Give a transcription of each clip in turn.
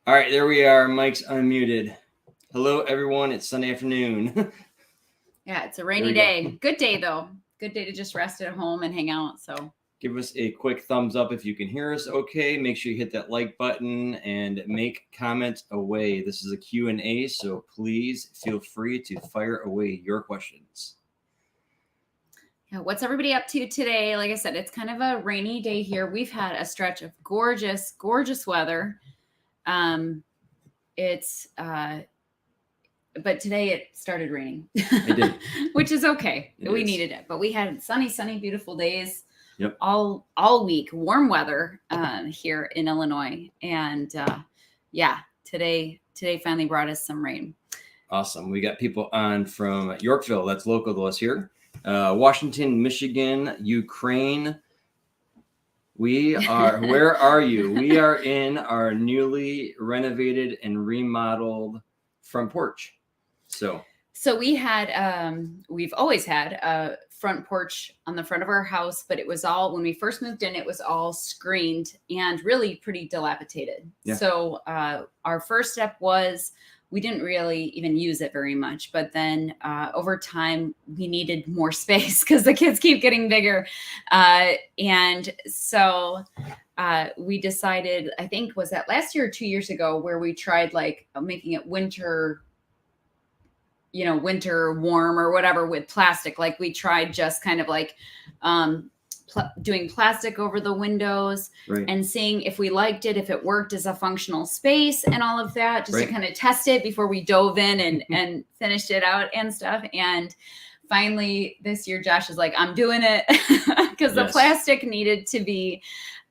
All right, there we are. Mike's unmuted. Hello, everyone. It's Sunday afternoon. Yeah, it's a rainy day. Good day, though. Good day to just rest at home and hang out. So give us a quick thumbs up if you can hear us okay. Make sure you hit that like button and make comments away. This is a Q&A, so please feel free to fire away your questions. yeah, what's everybody up to today? Like I said, it's kind of a rainy day here. We've had a stretch of gorgeous, gorgeous weather. But today it started raining, It did. which is okay. We needed it, but we had sunny, beautiful days. Yep. All week, warm weather here in Illinois, and today finally brought us some rain. Awesome. We got people on from Yorkville, that's local to us here. Washington, Michigan, Ukraine. We are, where are you? We are in our newly renovated and remodeled front porch. So we had, we've always had a front porch on the front of our house, but it was all, when we first moved in, it was all screened and really pretty dilapidated. Yeah. So our first step was, we didn't really even use it very much, but then over time we needed more space because the kids keep getting bigger. And so we decided, I think, was that last year or 2 years ago, where we tried like making it winter warm or whatever with plastic. Like we tried just kind of like doing plastic over the windows, right, and seeing if we liked it, if it worked as a functional space and all of that, just right, to kind of test it before we dove in and finished it out and stuff. And finally this year, Josh is like, I'm doing it because the plastic needed to be,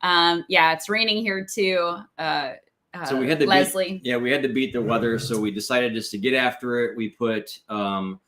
it's raining here too. So we had to Leslie. We had to beat the weather. So we decided just to get after it. We put 3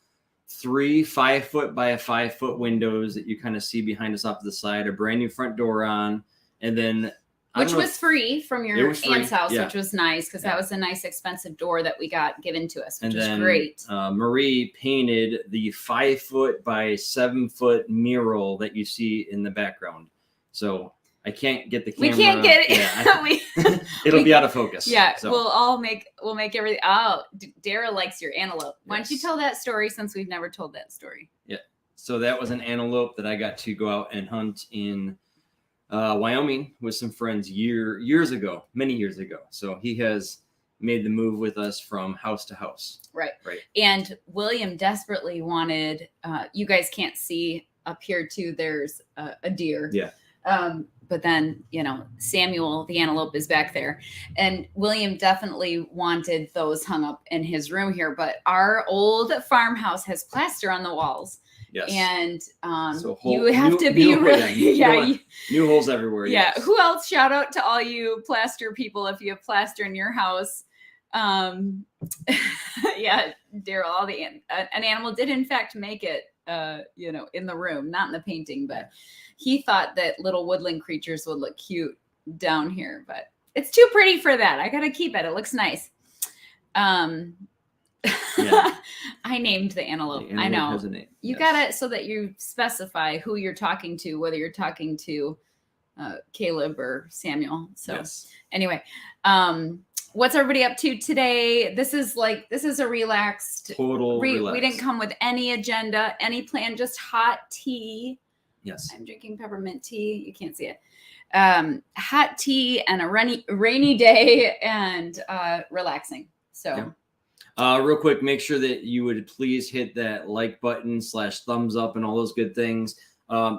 5-foot by 5-foot windows that you kind of see behind us off to the side, a brand new front door on, and then which was free from your aunt's house, which was nice because that was a nice expensive door that we got given to us, which was great. Marie painted the 5-foot by 7-foot mural that you see in the background. So I can't get the camera. We can't get it. Yeah, it'll be out of focus. Yeah, so. We'll make everything. Oh, Dara likes your antelope. Why don't you tell that story, since we've never told that story? Yeah. So that was an antelope that I got to go out and hunt in Wyoming with some friends many years ago. So he has made the move with us from house to house. Right. And William desperately wanted. You guys can't see up here too. There's a deer. Yeah. But then, Samuel, the antelope, is back there. And William definitely wanted those hung up in his room here. But our old farmhouse has plaster on the walls. Yes. And so you have to be really, new holes everywhere. Yeah. Yes. Who else? Shout out to all you plaster people if you have plaster in your house. Daryl, an animal did in fact make it, in the room, not in the painting, but he thought that little woodland creatures would look cute down here, but it's too pretty for that. I got to keep it. It looks nice. I named the antelope. I know. Has a name. You got it so that you specify who you're talking to, whether you're talking to Caleb or Samuel. So anyway, what's everybody up to today? This is a relaxed, relax. We didn't come with any agenda, any plan, just hot tea. Yes. I'm drinking peppermint tea. You can't see it. Hot tea and a rainy day and relaxing. So real quick, make sure that you would please hit that like button / thumbs up and all those good things.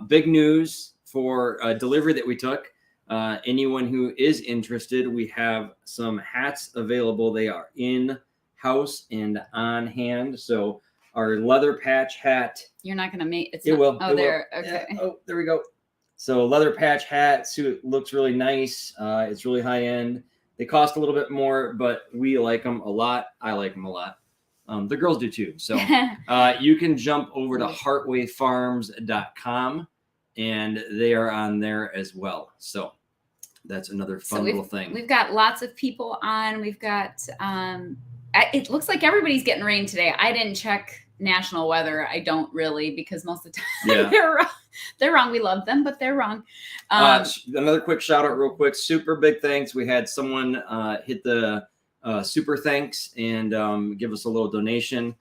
Big news for a delivery that we took. Anyone who is interested, we have some hats available. They are in house and on hand. So our leather patch hat. You're not going to make it. Will. Oh, there. Will. Okay. Yeah. Oh, there we go. So leather patch hat suit looks really nice. It's really high end. They cost a little bit more, but we like them a lot. I like them a lot. The girls do too. So you can jump over to heartwayfarms.com and they are on there as well. So that's another fun little thing. We've got lots of people on. We've got, it looks like everybody's getting rain today. I didn't check national weather. I don't really, because most of the time they're wrong. We love them, but they're wrong. Another quick shout out real quick. Super big thanks. We had someone hit the super thanks and give us a little donation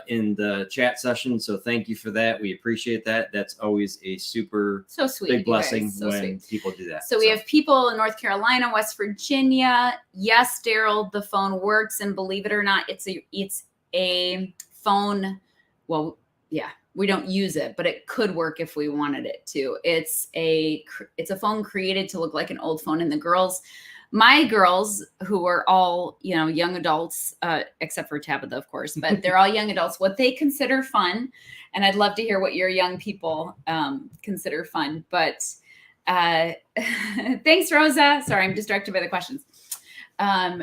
in the chat session. So thank you for that. We appreciate that. That's always a super sweet, big blessing so when people do that. So we have people in North Carolina, West Virginia. Yes, Daryl, the phone works, and believe it or not, it's a phone. Well, yeah, we don't use it, but it could work if we wanted it to. It's a phone created to look like an old phone, and my girls, who are all, young adults, except for Tabitha, of course, but they're all young adults, what they consider fun. And I'd love to hear what your young people consider fun. But thanks, Rosa. Sorry, I'm distracted by the questions.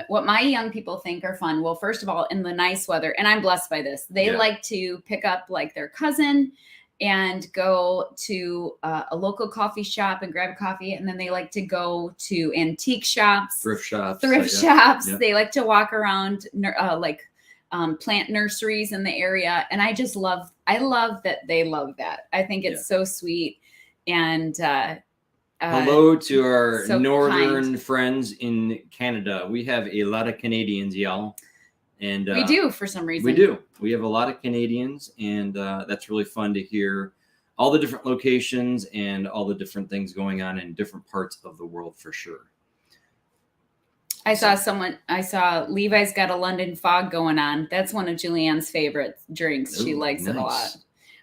What my young people think are fun. Well, first of all, in the nice weather, and I'm blessed by this, they like to pick up like their cousin and go to a local coffee shop and grab coffee. And then they like to go to antique shops, thrift shops. Yeah. They like to walk around plant nurseries in the area. And I love that they love that. I think it's so sweet. And hello to our northern kind friends in Canada. We have a lot of Canadians, y'all. And we do, for some reason. We do. We have a lot of Canadians, and that's really fun to hear all the different locations and all the different things going on in different parts of the world, for sure. I saw Levi's got a London fog going on. That's one of Julianne's favorite drinks. She likes it a lot.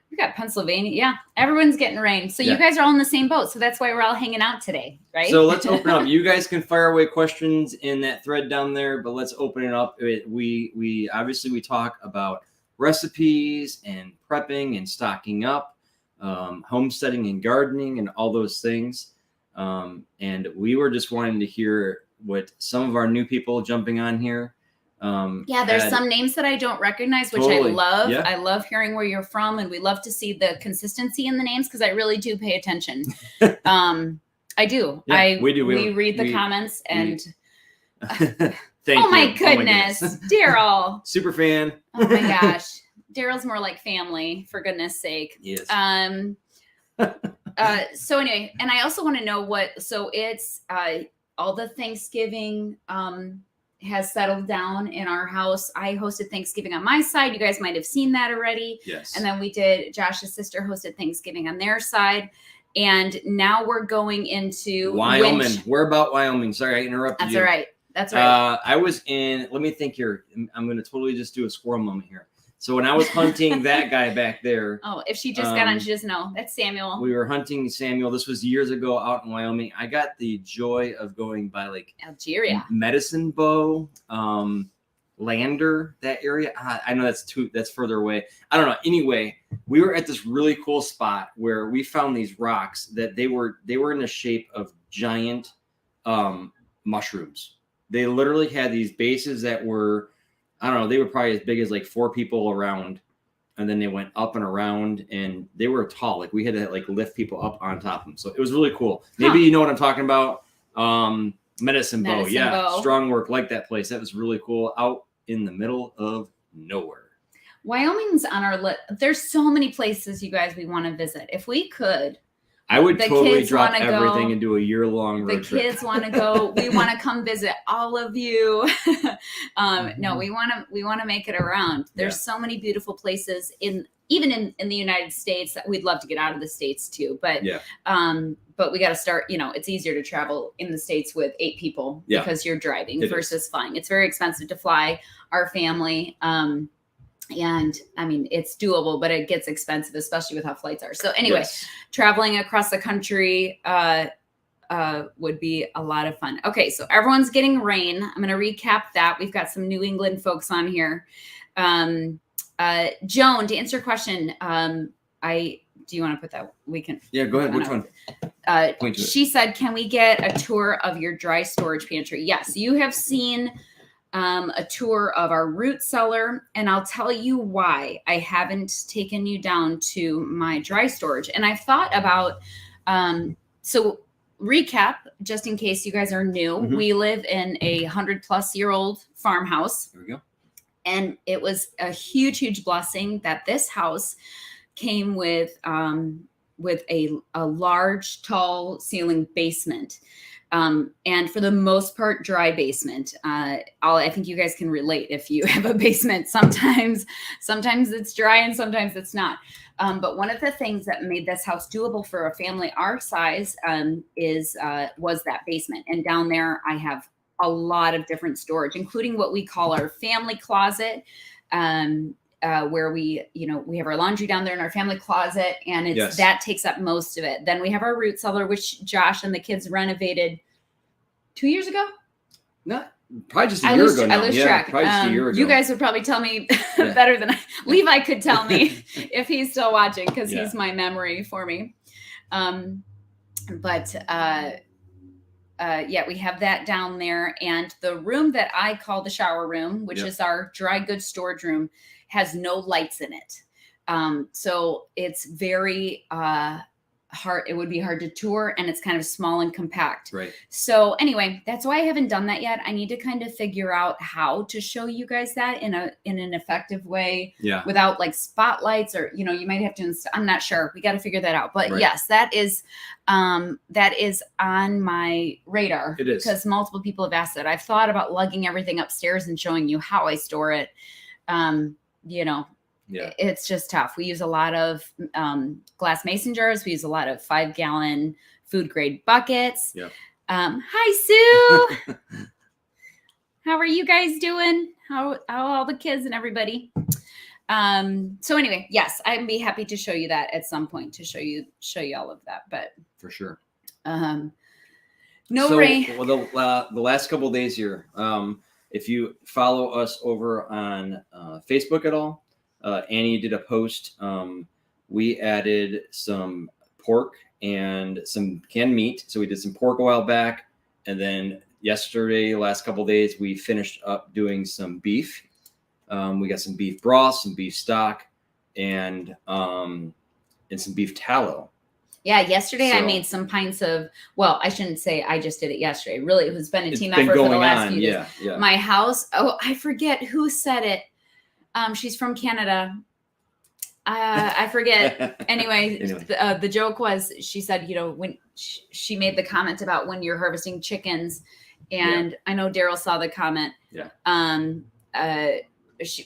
We got Pennsylvania. Yeah, everyone's getting rain. So you guys are all in the same boat. So that's why we're all hanging out today, right? So let's open up. You guys can fire away questions in that thread down there, but let's open it up. We obviously we talk about recipes and prepping and stocking up, homesteading and gardening and all those things. And we were just wanting to hear what some of our new people jumping on here. There's some names that I don't recognize, which I love. I love hearing where you're from, and we love to see the consistency in the names because I really do pay attention. I do. Yeah, we do. We read the comments and thank you. Oh my goodness, Daryl. Super fan. Oh my gosh. Daryl's more like family, for goodness sake. Yes. So anyway, and I also want to know it's all the Thanksgiving has settled down in our house. I hosted Thanksgiving on my side. You guys might have seen that already. Yes. And then Josh's sister hosted Thanksgiving on their side. And now we're going into Wyoming. We're about Wyoming. Sorry, I interrupted you. That's all right. I was in, let me think here. I'm going to totally just do a squirrel moment here. So when I was hunting that guy back there. Oh, if she just got on, she doesn't know. That's Samuel. We were hunting Samuel. This was years ago out in Wyoming. I got the joy of going by like Algeria, Medicine Bow, Lander, that area. I know that's further away. I don't know. Anyway, we were at this really cool spot where we found these rocks that they were in the shape of giant mushrooms. They literally had these bases that were, I don't know, they were probably as big as like 4 people around. And then they went up and around and they were tall. Like we had to like lift people up on top of them. So it was really cool. Maybe you know what I'm talking about. Medicine Bow. Yeah. Strong work. Like that place. That was really cool. Out in the middle of nowhere. Wyoming's on our list. There's so many places, you guys, we want to visit. If we could, I would totally drop everything and do a year-long road trip. The kids want to go. We want to come visit all of you. No, we want to make it around. There's so many beautiful places even in the United States that we'd love to get out of the States too. But we got to start, it's easier to travel in the States with 8 people because you're driving versus flying. It's very expensive to fly our family. And I mean, it's doable, but it gets expensive, especially with how flights are. So anyway, traveling across the country would be a lot of fun. Okay, so everyone's getting rain. I'm going to recap that. We've got some New England folks on here. Joan, to answer your question, do you want to put that? We can. Yeah, go ahead. Which one? She said, can we get a tour of your dry storage pantry? Yes, you have seen a tour of our root cellar, and I'll tell you why I haven't taken you down to my dry storage. And I've thought about, so recap, just in case you guys are new, we live in a 100-plus-year-old farmhouse. There we go. And it was a huge, huge blessing that this house came with with a large, tall ceiling basement. And for the most part, dry basement. I think you guys can relate if you have a basement. Sometimes it's dry and sometimes it's not. But one of the things that made this house doable for a family our size was that basement. And down there, I have a lot of different storage, including what we call our family closet. Where we have our laundry down there in our family closet, and that takes up most of it. Then we have our root cellar, which Josh and the kids renovated 2 years ago. Not probably just a year ago. I lose track. Probably just a year ago. You guys would probably tell me better than Levi could tell me if he's still watching, because he's my memory for me. We have that down there, and the room that I call the shower room, which is our dry goods storage room, has no lights in it. So it's very hard. It would be hard to tour, and it's kind of small and compact. Right. So anyway, that's why I haven't done that yet. I need to kind of figure out how to show you guys that in an effective way. Yeah. Without like spotlights, or you might have to. I'm not sure. We got to figure that out. But yes, that is on my radar. It is, because multiple people have asked that. I've thought about lugging everything upstairs and showing you how I store it. It's just tough. We use a lot of glass mason jars. We use a lot of 5-gallon food grade buckets. Yep. Hi, Sue. How are you guys doing? How all the kids and everybody? So anyway, yes, I'd be happy to show you that at some point, to show you all of that. But for sure. Rain. Well, the last couple of days here, if you follow us over on Facebook at all, Annie did a post. We added some pork and some canned meat. So we did some pork a while back. And then yesterday, last couple of days, we finished up doing some beef. We got some beef broth, some beef stock, and some beef tallow. Yeah, yesterday I made some pints of, well, I shouldn't say I just did it yesterday. Really, it's been a team effort for the last few days. Yeah. My house, I forget who said it. She's from Canada. I forget. Anyway. The joke was, she said, when she made the comment about when you're harvesting chickens, and I know Daryl saw the comment. Yeah.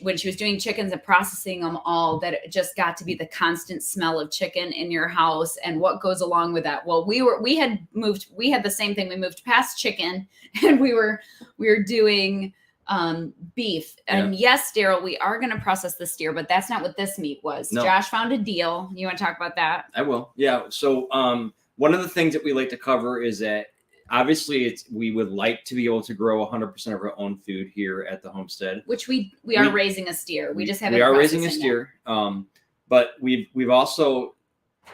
When she was doing chickens and processing them all, that it just got to be the constant smell of chicken in your house and what goes along with that. Well, we had the same thing. We moved past chicken, and we were doing beef. And yes, Daryl, we are going to process the steer, but that's not what this meat was. No. Josh found a deal. You want to talk about that? I will. Yeah. So one of the things that we like to cover is that obviously we would like to be able to grow 100% of our own food here at the homestead, which we are raising a steer. We just haven't. We are raising a steer. But we've also,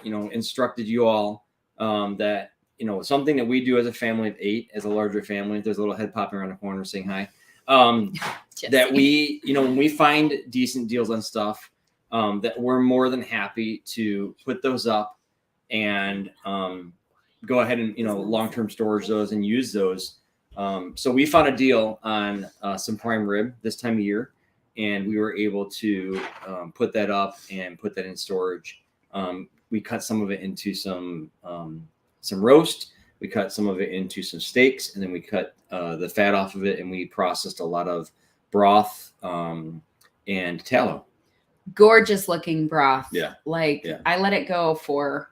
instructed you all that, something that we do as a family of 8, as a larger family. There's a little head popping around the corner saying hi. That we, when we find decent deals on stuff, that we're more than happy to put those up and go ahead and, long-term storage those and use those. So we found a deal on some prime rib this time of year, and we were able to put that up and put that in storage. We cut some of it into some roast. We cut some of it into some steaks, and then we cut the fat off of it, and we processed a lot of broth and tallow. Gorgeous looking broth. Yeah. I let it go for,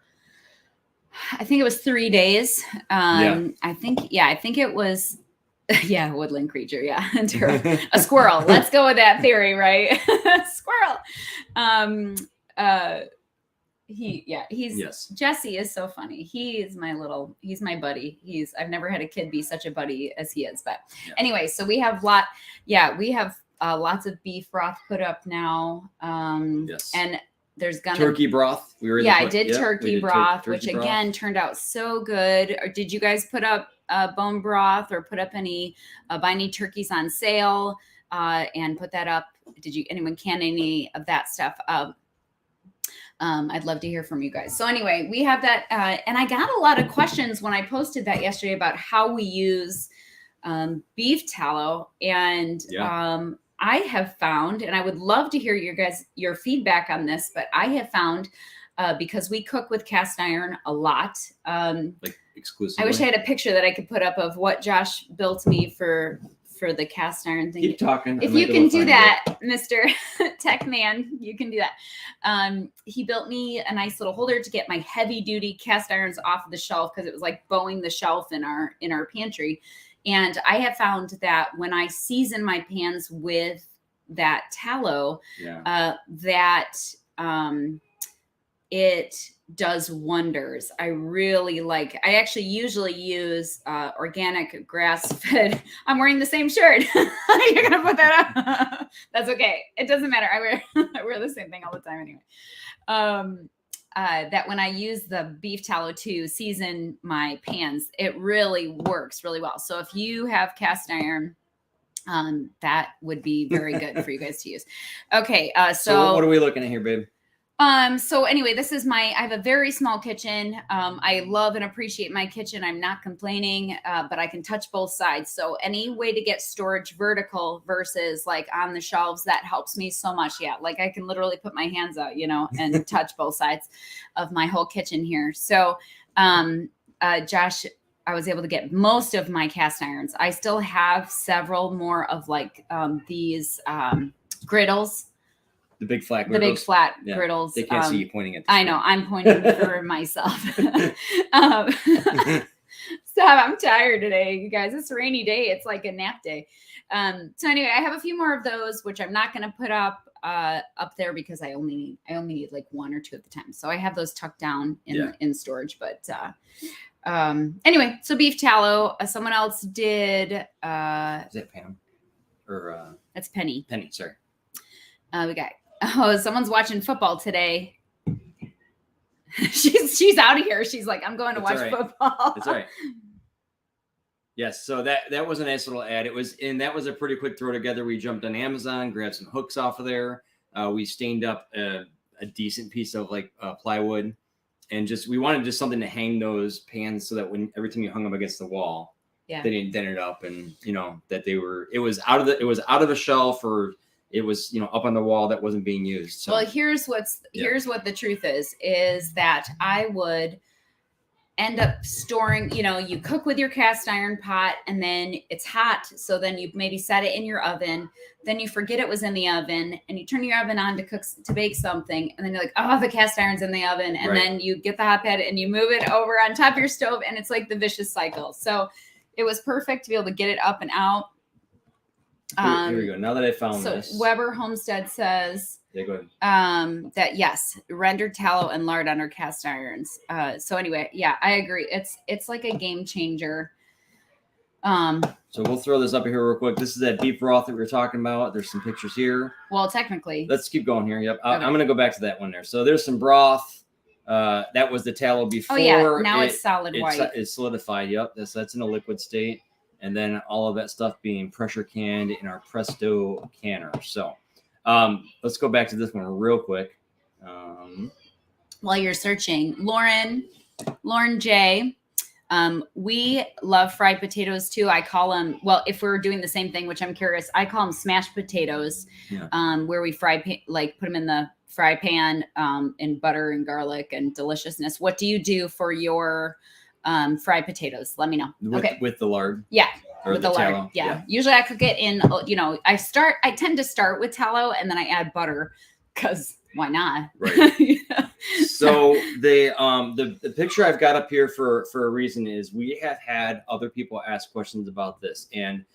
I think it was 3 days. I think it was, woodland creature. Yeah. A squirrel. Let's go with that theory, right? Squirrel. Jesse is so funny. He's my buddy. I've never had a kid be such a buddy as he is, but anyway, so we have lots of beef broth put up now. And there's turkey broth. I did turkey broth, which again turned out so good. Or did you guys put up bone broth, or put up any buy any turkeys on sale and put that up? Did anyone can any of that stuff up? I'd love to hear from you guys. So anyway, we have that. And I got a lot of questions when I posted that yesterday about how we use beef tallow. And I have found, and I would love to hear your feedback on this, but I have found because we cook with cast iron a lot. Like exclusively. I wish I had a picture that I could put up of what Josh built me for the cast iron thing. Keep talking. If you can do that, Mr. Tech Man, you can do that. He built me a nice little holder to get my heavy duty cast irons off of the shelf because it was like bowing the shelf in our pantry. And I have found that when I season my pans with that tallow, it does wonders. I actually usually use organic grass-fed. I'm wearing the same shirt. You're gonna put that up. That's okay. It doesn't matter. I wear the same thing all the time anyway. That when I use the beef tallow to season my pans, it really works really well. So if you have cast iron, that would be very good for you guys to use. Okay. So what are we looking at here, babe? So anyway, I have a very small kitchen. I love and appreciate my kitchen. I'm not complaining, but I can touch both sides. So any way to get storage vertical versus like on the shelves, that helps me so much. Yeah. Like I can literally put my hands out, and touch both sides of my whole kitchen here. So, Josh, I was able to get most of my cast irons. I still have several more of like, these, griddles. The big flat griddles. The big flat griddles. They can't see you pointing at the I know. I'm pointing for myself. Stop. I'm tired today, you guys. It's a rainy day. It's like a nap day. So anyway, I have a few more of those, which I'm not going to put up there because I only need like one or two at the time. So I have those tucked down in storage. But anyway, so beef tallow. Someone else did. Is that Pam? Or that's Penny. Penny, sorry. We got. Oh, someone's watching football today. she's out of here. She's like, I'm going to watch football. That's all right. Yes, so that was a nice little ad. That was a pretty quick throw together. We jumped on Amazon, grabbed some hooks off of there. We stained up a decent piece of like plywood, and we wanted just something to hang those pans so that every time you hung them against the wall, they didn't dent it up, and that it was out of a shelf, or it was, up on the wall that wasn't being used. So. Well, here's what the truth is that I would end up storing, you cook with your cast iron pot and then it's hot. So then you maybe set it in your oven, then you forget it was in the oven and you turn your oven on to bake something. And then you're like, oh, the cast iron's in the oven. And then you get the hot pad and you move it over on top of your stove. And it's like the vicious cycle. So it was perfect to be able to get it up and out. Here we go. Now that I found this. So Weber Homestead says go ahead. That yes, rendered tallow and lard under cast irons. So anyway, yeah, I agree. It's like a game changer. So we'll throw this up here real quick. This is that beef broth that we were talking about. There's some pictures here. Well, technically. Let's keep going here. Yep. Okay. I'm going to go back to that one there. So there's some broth. That was the tallow before. Oh yeah, now it's solid white. It's solidified. Yep. That's in a liquid state. And then all of that stuff being pressure canned in our Presto canner. So let's go back to this one real quick. While you're searching, Lauren J. We love fried potatoes too. I call them, well, if we're doing the same thing, which I'm curious, I call them smashed potatoes, where we put them in the fry pan in butter and garlic and deliciousness. What do you do for your fried potatoes? Let me know. With the lard. Yeah. Or with the lard. Yeah. Usually I cook it in, I tend to start with tallow and then I add butter because why not? Right. So the picture I've got up here for a reason is we have had other people ask questions about this, and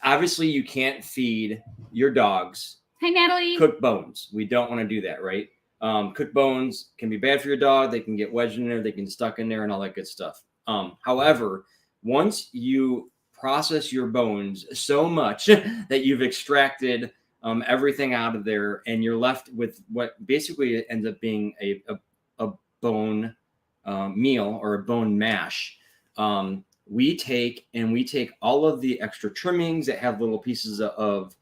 obviously you can't feed your dogs. Hi, Natalie. Cooked bones. We don't want to do that, right? Cooked bones can be bad for your dog. They can get wedged in there. They can get stuck in there and all that good stuff. However, once you process your bones so much that you've extracted everything out of there and you're left with what basically ends up being a bone meal or a bone mash, we take all of the extra trimmings that have little pieces of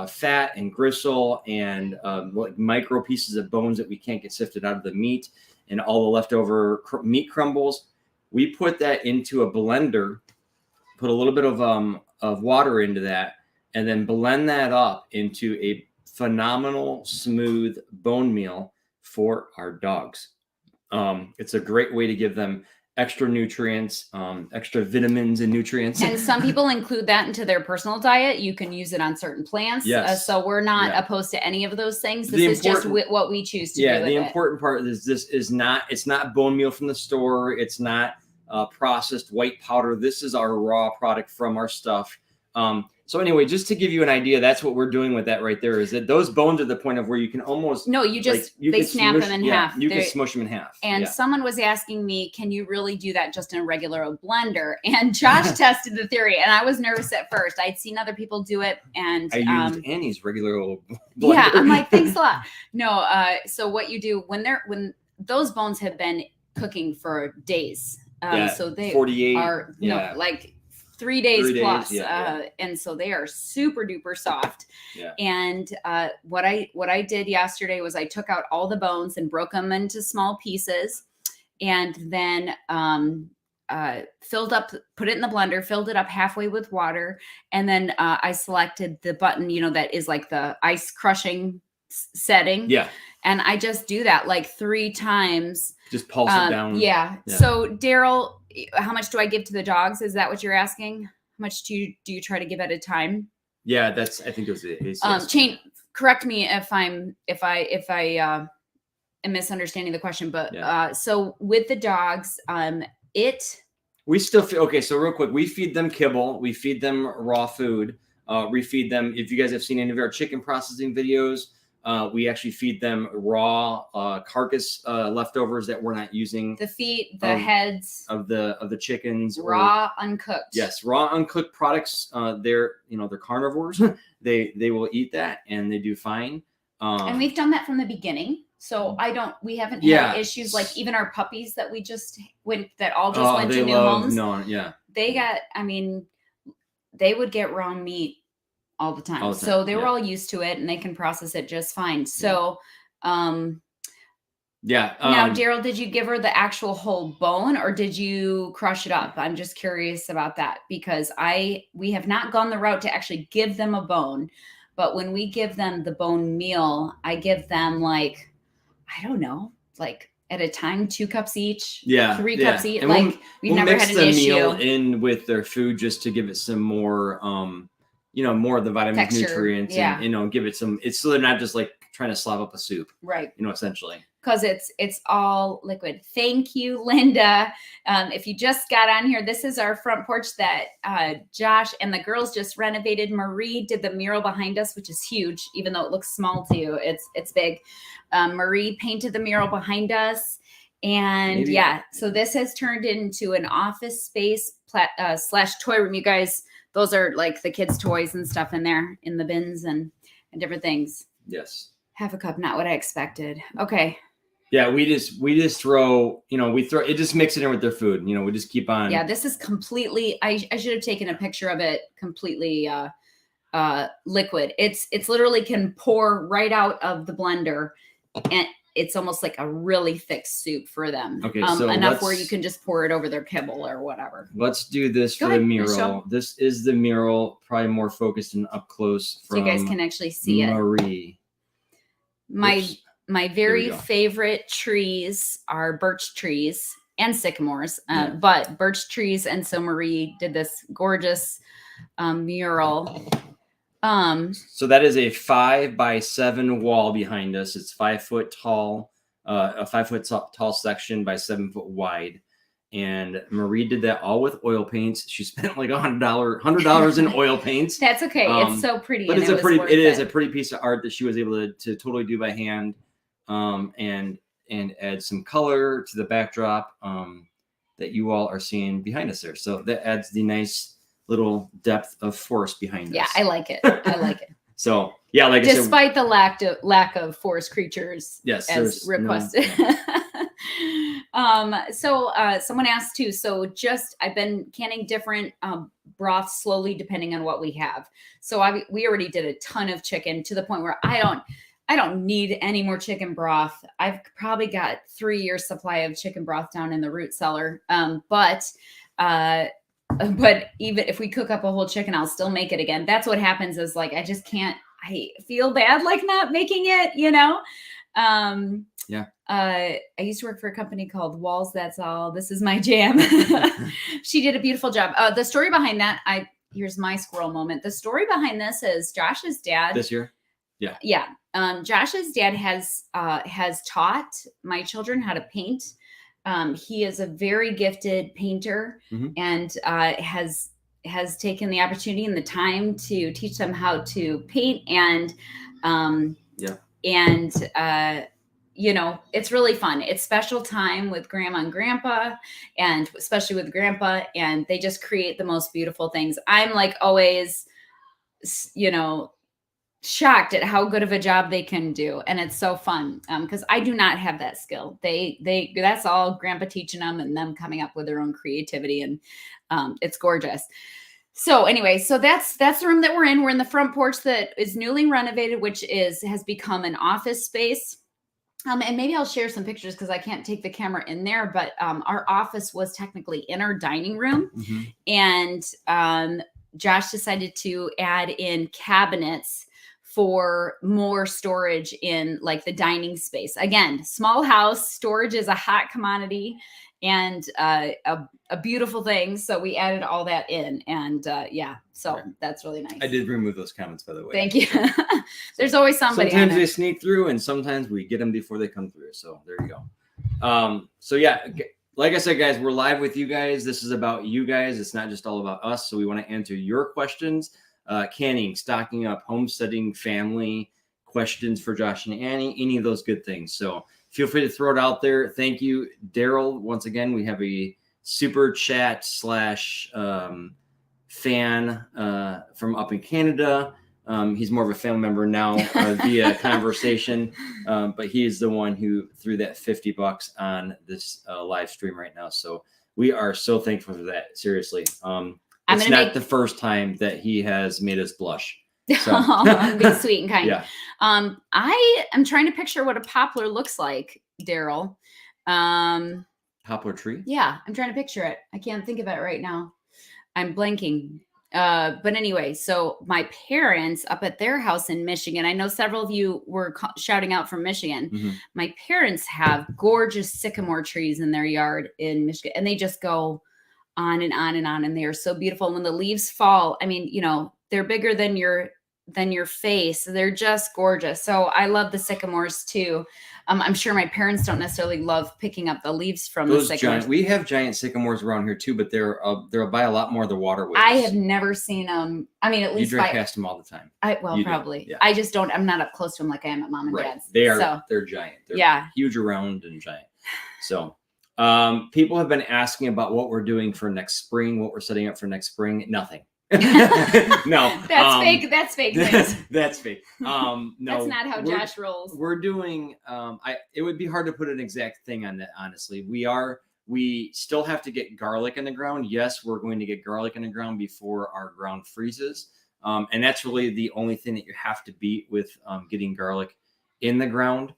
fat and gristle and like micro pieces of bones that we can't get sifted out of the meat, and all the leftover meat crumbles. We put that into a blender, put a little bit of water into that, and then blend that up into a phenomenal smooth bone meal for our dogs. It's a great way to give them extra nutrients, extra vitamins and nutrients. And some people include that into their personal diet. You can use it on certain plants. Yes. So we're not opposed to any of those things. This is just what we choose to do with the important part is it's not bone meal from the store. It's not processed white powder. This is our raw product from our stuff. So anyway, just to give you an idea, that's what we're doing with that right there, is that those bones are the point of where you can almost... No, you just, they snap them in half. You can smush them in half. And someone was asking me, can you really do that just in a regular old blender? And Josh tested the theory, and I was nervous at first. I'd seen other people do it, and... I used Annie's regular old blender. Yeah, I'm like, thanks a lot. No, so what you do, when those bones have been cooking for days, so they 48, are, like... 3 days plus. And so they are super duper soft. Yeah. And what I did yesterday was I took out all the bones and broke them into small pieces, and then put it in the blender, filled it up halfway with water. And then I selected the button, that is like the ice crushing setting. Yeah. And I just do that like 3 times. Just pulse it down. Yeah. So Daryl, how much do I give to the dogs? Is that what you're asking? How much do you try to give at a time? Yeah, I think it was it. Correct me if I am misunderstanding the question, but so with the dogs, we still feel okay. So real quick, we feed them kibble, we feed them raw food, we feed them. If you guys have seen any of our chicken processing videos, we actually feed them raw carcass leftovers that we're not using. The feet, the heads of the chickens, raw, uncooked. Yes, raw, uncooked products. They're carnivores. they will eat that, and they do fine. And we've done that from the beginning, so we haven't had issues like even our puppies that we just went to new homes. They would get raw meat all the time. So they were all used to it, and they can process it just fine. So, now Daryl, did you give her the actual whole bone, or did you crush it up? I'm just curious about that, because we have not gone the route to actually give them a bone, but when we give them the bone meal, I give them like, I don't know, like at a time, 2 cups each, 3 cups each. And we've never had an issue. Meal in with their food just to give it some more, more of the vitamins, texture, nutrients, and, give it some, it's so they're not just like trying to slop up a soup. Right. Essentially. Because it's all liquid. Thank you, Linda. If you just got on here, this is our front porch that Josh and the girls just renovated. Marie did the mural behind us, which is huge, even though it looks small to you. It's big. Marie painted the mural behind us. And so this has turned into an office space / toy room. You guys, those are like the kids' toys and stuff in there in the bins and different things. Yes. Half a cup, not what I expected. Okay. Yeah, we just throw, it just mix it in with their food. We just keep on. Yeah, this is completely, I should have taken a picture of it, completely liquid. It's literally can pour right out of the blender, and it's almost like a really thick soup for them. Okay, so enough where you can just pour it over their kibble or whatever. Let's do this for the mural. Michelle. This is the mural, probably more focused and up close from so you guys can actually see Marie. My very favorite trees are birch trees and sycamores, but birch trees. And so Marie did this gorgeous mural. So that is a 5x7 wall behind us. It's 5 foot tall, a 5 foot tall section by 7 foot wide. And Marie did that all with oil paints. She spent like $100 in oil paints. That's okay. It's so pretty. But it is a pretty piece of art that she was able to totally do by hand, and add some color to the backdrop that you all are seeing behind us there. So that adds the nice little depth of forest behind us. Yeah, I like it. I like it. So yeah, like despite I said, the lack of forest creatures, yes, as requested. So someone asked too. So I've been canning different broths slowly depending on what we have. So we already did a ton of chicken to the point where I don't need any more chicken broth. I've probably got 3 years supply of chicken broth down in the root cellar. But even if we cook up a whole chicken, I'll still make it again. That's what happens is like, I just can't, I feel bad like not making it, Yeah. I used to work for a company called Walls That's All. This is my jam. She did a beautiful job. The story behind that, here's my squirrel moment. The story behind this is Josh's dad. This year? Yeah. Yeah. Josh's dad has taught my children how to paint. He is a very gifted painter and has taken the opportunity and the time to teach them how to paint and you know, it's really fun. It's special time with grandma and grandpa, and especially with grandpa, and they just create the most beautiful things. I'm like always, you know, shocked at how good of a job they can do. And it's so fun because I do not have that skill. That's all grandpa teaching them and them coming up with their own creativity. And it's gorgeous. So anyway, so that's the room that we're in. We're in the front porch that is newly renovated, which has become an office space. And maybe I'll share some pictures because I can't take the camera in there, but our office was technically in our dining room. And Josh decided to add in cabinets for more storage in like the dining space. Again, small house, storage is a hot commodity and a beautiful thing. So we added all that in, and so that's really nice. I did remove those comments, by the way. Thank you. There's always somebody. Sometimes they sneak through, and sometimes we get them before they come through. So there you go. So yeah, like I said, guys, we're live with you guys. This is about you guys. It's not just all about us. So we want to answer your questions. Canning, stocking up, homesteading, family questions for Josh and Annie, any of those good things. So feel free to throw it out there. Thank you, Daryl. Once again, we have a super chat / fan from up in Canada. He's more of a family member now via conversation, but he's the one who threw that $50 on this live stream right now. So we are so thankful for that. Seriously. It's not the first time that he has made us blush. So. Be sweet and kind. Yeah. I am trying to picture what a poplar looks like, Daryl. Poplar tree? Yeah, I'm trying to picture it. I can't think of it right now. I'm blanking. But anyway, so my parents up at their house in Michigan, I know several of you were shouting out from Michigan. My parents have gorgeous sycamore trees in their yard in Michigan, and they just go on and on and on. And they are so beautiful. And when the leaves fall, I mean, you know, they're bigger than your face. They're just gorgeous. So I love the sycamores too. I'm sure my parents don't necessarily love picking up the leaves from those the sycamores. We have giant sycamores around here too, but they're by a lot more of the waterways. I have never seen them. I mean, at least you drive past them all the time. Probably. Yeah. I just don't. I'm not up close to them like I am at mom and dad's. They're giant. They're huge around and giant. So people have been asking about what we're doing for next spring, what we're setting up for next spring. Nothing. No, that's fake. That's fake news. That's fake. No, that's not how Josh rolls. We're doing. It would be hard to put an exact thing on that. Honestly, we still have to get garlic in the ground. Yes, we're going to get garlic in the ground before our ground freezes. And that's really the only thing that you have to beat with getting garlic in the ground.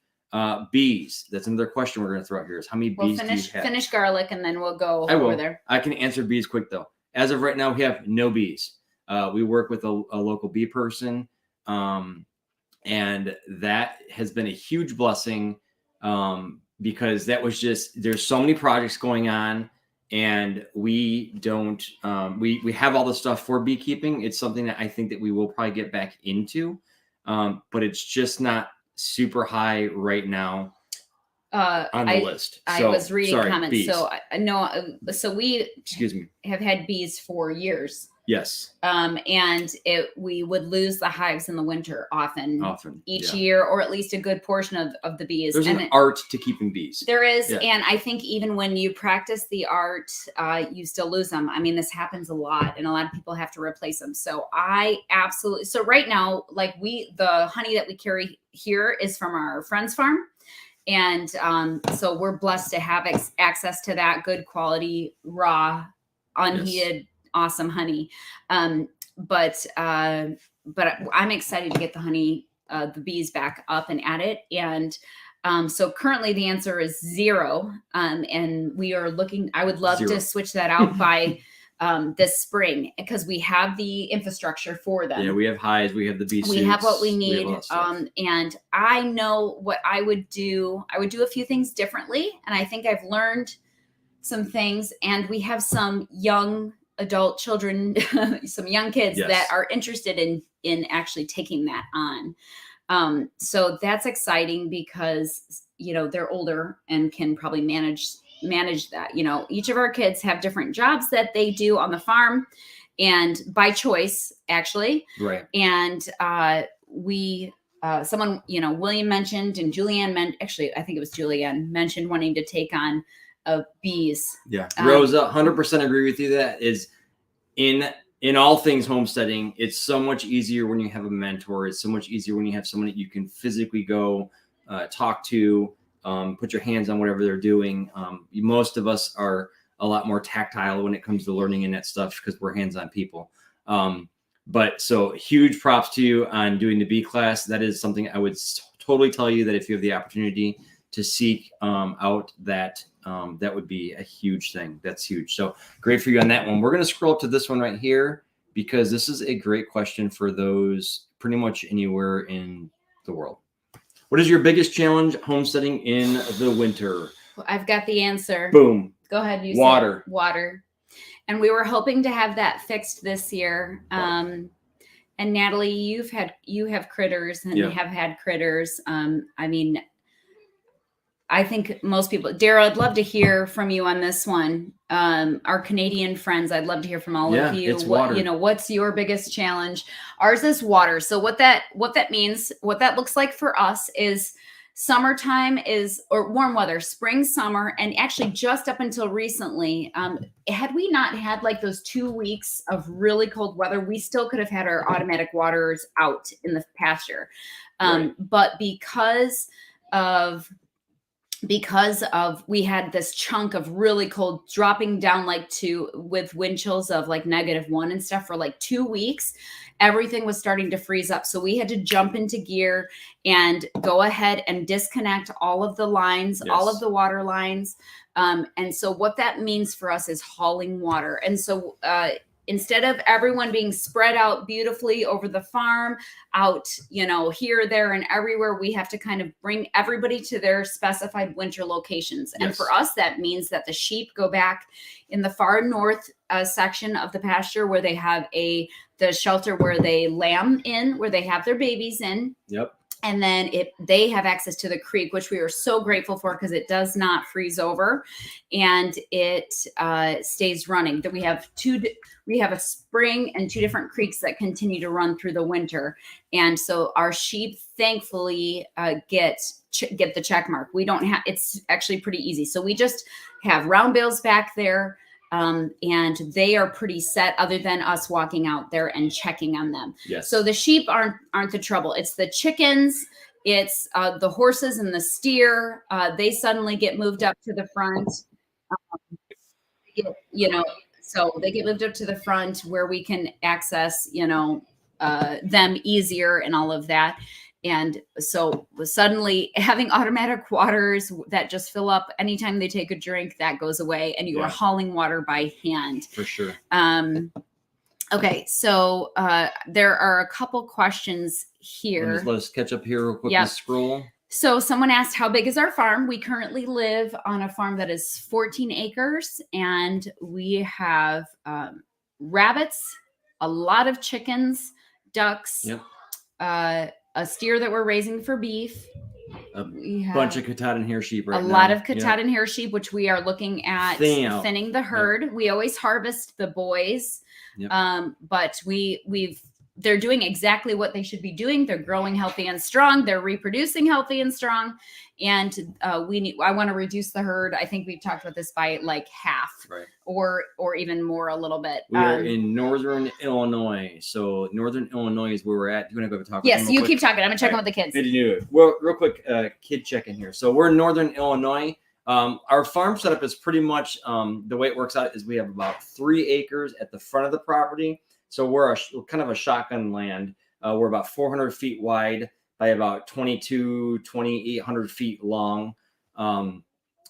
Bees. That's another question we're going to throw out here. Is how many bees do you have? Finish garlic, and then we'll go over there. I can answer bees quick though. As of right now, we have no bees. We work with a local bee person, and that has been a huge blessing because that was just, there's so many projects going on, and we don't, we have all the stuff for beekeeping. It's something that I think that we will probably get back into, but it's just not super high right now. On the list. I was reading comments. Bees. So so we have had bees for years. Yes. And we would lose the hives in the winter often each year, or at least a good portion of the bees. There's an art to keeping bees. There is. Yeah. And I think even when you practice the art, you still lose them. I mean, this happens a lot, and a lot of people have to replace them. So so right now, like the honey that we carry here is from our friend's farm. And so we're blessed to have access to that good quality, raw, unheated, awesome honey. But I'm excited to get the honey, the bees back up and at it. And so currently the answer is 0. And we are looking, I would love to switch that out by this spring because we have the infrastructure for them. Yeah, we have highs, we have the bee suits. We have what we need. And I know what I would do. I would do a few things differently. And I think I've learned some things. And we have some young adult children, some young kids that are interested in actually taking that on. So that's exciting because, they're older and can probably manage that. Each of our kids have different jobs that they do on the farm and by choice, actually. Right. And someone, William mentioned and Julianne actually, I think it was Julianne mentioned wanting to take on bees. Yeah. Rosa, 100% agree with you. That is in all things homesteading. It's so much easier when you have a mentor. It's so much easier when you have someone that you can physically go talk to, put your hands on whatever they're doing. Most of us are a lot more tactile when it comes to learning and that stuff because we're hands-on people. But so huge props to you on doing the bee class. That is something I would totally tell you that if you have the opportunity to seek out that, that would be a huge thing. That's huge. So great for you on that one. We're going to scroll up to this one right here because this is a great question for those pretty much anywhere in the world. What is your biggest challenge homesteading in the winter? I've got the answer. Boom. Go ahead. Water. And we were hoping to have that fixed this year. And Natalie, you have critters and have had critters. I think most people, Dara, I'd love to hear from you on this one. Our Canadian friends, I'd love to hear from all of you. It's water. What's your biggest challenge? Ours is water. So what that means, what that looks like for us is summertime or warm weather, spring, summer, and actually just up until recently, had we not had like those 2 weeks of really cold weather, we still could have had our automatic waters out in the pasture. But because of we had this chunk of really cold dropping down with wind chills of like -1 and stuff for like 2 weeks, everything was starting to freeze up. So we had to jump into gear and go ahead and disconnect all of the lines, all of the water lines. And so what that means for us is hauling water. And so instead of everyone being spread out beautifully over the farm, out, here, there, and everywhere, we have to kind of bring everybody to their specified winter locations. And for us, that means that the sheep go back in the far north section of the pasture where they have the shelter where they lamb in, where they have their babies in. Yep. And then they have access to the creek, which we are so grateful for because it does not freeze over and it stays running. That we have a spring and 2 different creeks that continue to run through the winter. And so our sheep thankfully get the check mark. We don't have, it's actually pretty easy. So we just have round bales back there. And they are pretty set other than us walking out there and checking on them. Yes. So the sheep aren't the trouble. It's the chickens. It's the horses and the steer. They suddenly get moved up to the front. So they get moved up to the front where we can access, them easier and all of that. And so suddenly having automatic waters that just fill up anytime they take a drink, that goes away and you are hauling water by hand. For sure. Okay. So there are a couple questions here. Let us catch up here real quick and scroll. So someone asked, how big is our farm? We currently live on a farm that is 14 acres and we have rabbits, a lot of chickens, ducks, a steer that we're raising for beef. A bunch of Katahdin hair sheep right now. A lot of Katahdin hair sheep, which we are looking at thinning the herd. Yep. We always harvest the boys, but they're doing exactly what they should be doing. They're growing healthy and strong. They're reproducing healthy and strong. And I want to reduce the herd. I think we've talked about this by like half or even more a little bit. We are in Northern Illinois. So Northern Illinois is where we're at. You want to go talk? Yes, you keep talking. I'm going to check in with the kids. Good to do it. Well, real quick, kid check in here. So we're in Northern Illinois. Our farm setup is pretty much the way it works out is we have about 3 acres at the front of the property. So we're kind of a shotgun land. We're about 400 feet wide by about 2,800 feet long.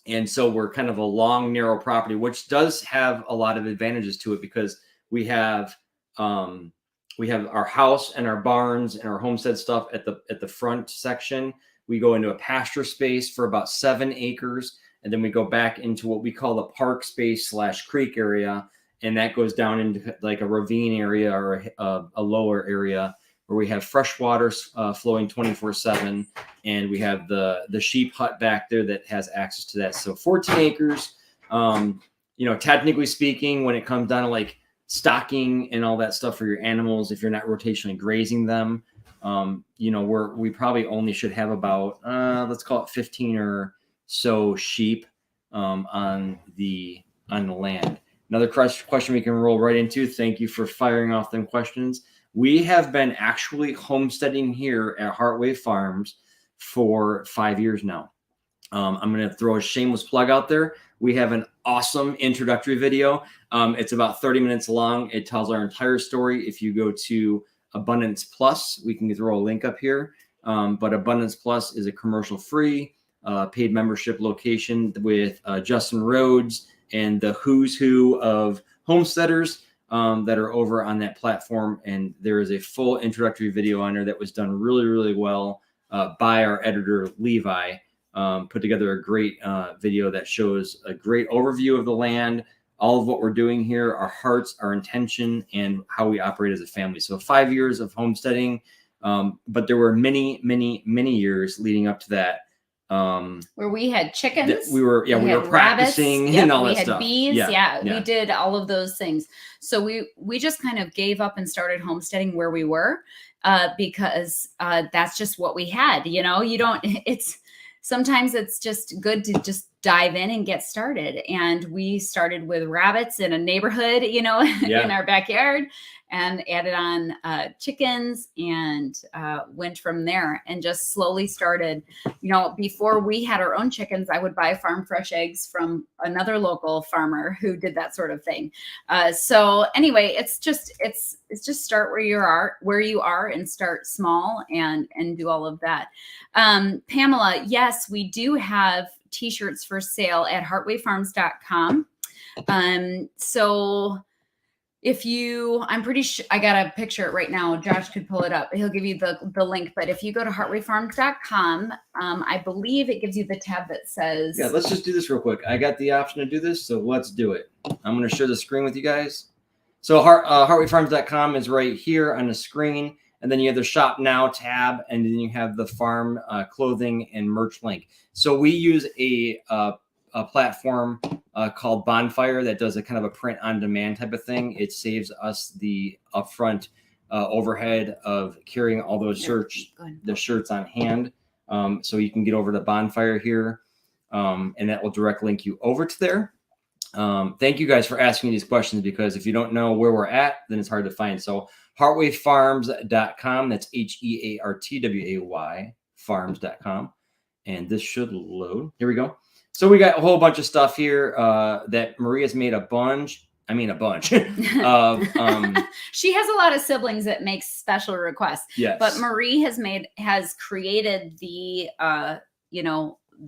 And so we're kind of a long, narrow property, which does have a lot of advantages to it because we have our house and our barns and our homestead stuff at the front section. We go into a pasture space for about 7 acres, and then we go back into what we call the park space / creek area, and that goes down into like a ravine area or a lower area where we have fresh water flowing 24/7, and we have the sheep hut back there that has access to that. So 14 acres. Technically speaking, when it comes down to like stocking and all that stuff for your animals, if you're not rotationally grazing them, we probably only should have about let's call it 15 or so sheep on the land. Another question we can roll right into. Thank you for firing off them questions. We have been actually homesteading here at Heartway Farms for 5 years now. I'm going to throw a shameless plug out there. We have an awesome introductory video. It's about 30 minutes long. It tells our entire story. If you go to Abundance Plus, we can throw a link up here. But Abundance Plus is a commercial-free paid membership location with Justin Rhodes and the who's who of homesteaders that are over on that platform. And there is a full introductory video on there that was done really, really well by our editor, Levi. Put together a great video that shows a great overview of the land, all of what we're doing here, our hearts, our intention, and how we operate as a family. So 5 years of homesteading, but there were many, many, many years leading up to that. Where we had chickens, we were practicing rabbits, and all that we had stuff. Bees, we did all of those things. So we just kind of gave up and started homesteading where we were because that's just what we had. Sometimes it's just good to just dive in and get started. And we started with rabbits in a neighborhood, in our backyard, and added on chickens and went from there and just slowly started. Before we had our own chickens, I would buy farm fresh eggs from another local farmer who did that sort of thing. So anyway, it's just start where you are and start small and do all of that. Pamela, yes, we do have t-shirts for sale at heartwayfarms.com. So I'm pretty sure I got to picture it right now. Josh could pull it up. He'll give you the link. But if you go to heartwayfarms.com, I believe it gives you the tab that says. Yeah, let's just do this real quick. I got the option to do this, so let's do it. I'm going to share the screen with you guys. So heartwayfarms.com is right here on the screen. And then you have the Shop Now tab, and then you have the farm clothing and merch link. So we use a platform called Bonfire that does a kind of a print on demand type of thing. It saves us the upfront overhead of carrying all those shirts on hand. So you can get over to Bonfire here, and that will direct link you over to there. Thank you guys for asking me these questions, because if you don't know where we're at, then it's hard to find. So heartwayfarms.com, that's HEARTWAY farms.com. And this should load. Here we go. So we got a whole bunch of stuff here that Maria's made a bunch of. She has a lot of siblings that make special requests. Yes. But Marie has created the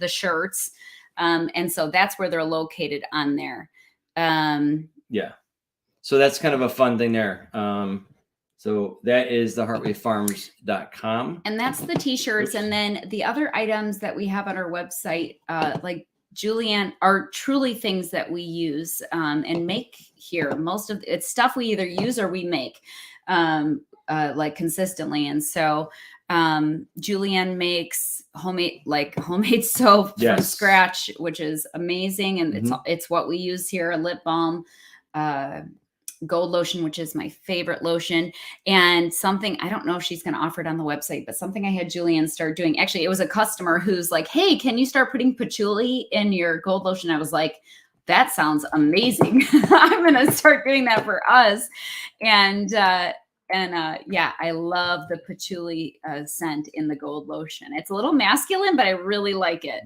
shirts. And so that's where they're located on there. Yeah. So that's kind of a fun thing there. So that is the heartwayfarms.com. And that's the t-shirts. And then the other items that we have on our website, like Julianne, are truly things that we use and make here. Most of it's stuff we either use or we make like consistently. And so Julianne makes homemade soap from scratch, which is amazing. And it's what we use here, a lip balm, gold lotion, which is my favorite lotion, and something, I don't know if she's going to offer it on the website, but something I had Julianne start doing. Actually, it was a customer who's like, hey, can you start putting patchouli in your gold lotion? I was like, that sounds amazing. I'm going to start doing that for us. And I love the patchouli scent in the gold lotion. It's a little masculine, but I really like it.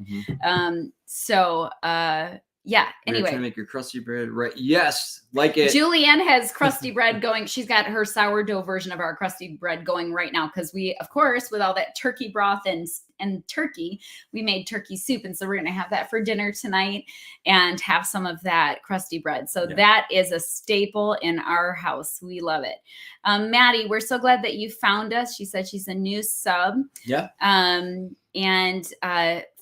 Yeah. You're Anyway, trying to make your crusty bread, right? Yes, like it. Julianne has crusty bread going. She's got her sourdough version of our crusty bread going right now because we, of course, with all that turkey broth and turkey, we made turkey soup, and so we're gonna have that for dinner tonight and have some of that crusty bread. So that is a staple in our house. We love it. Maddie, we're so glad that you found us. She said she's a new sub. Yeah. And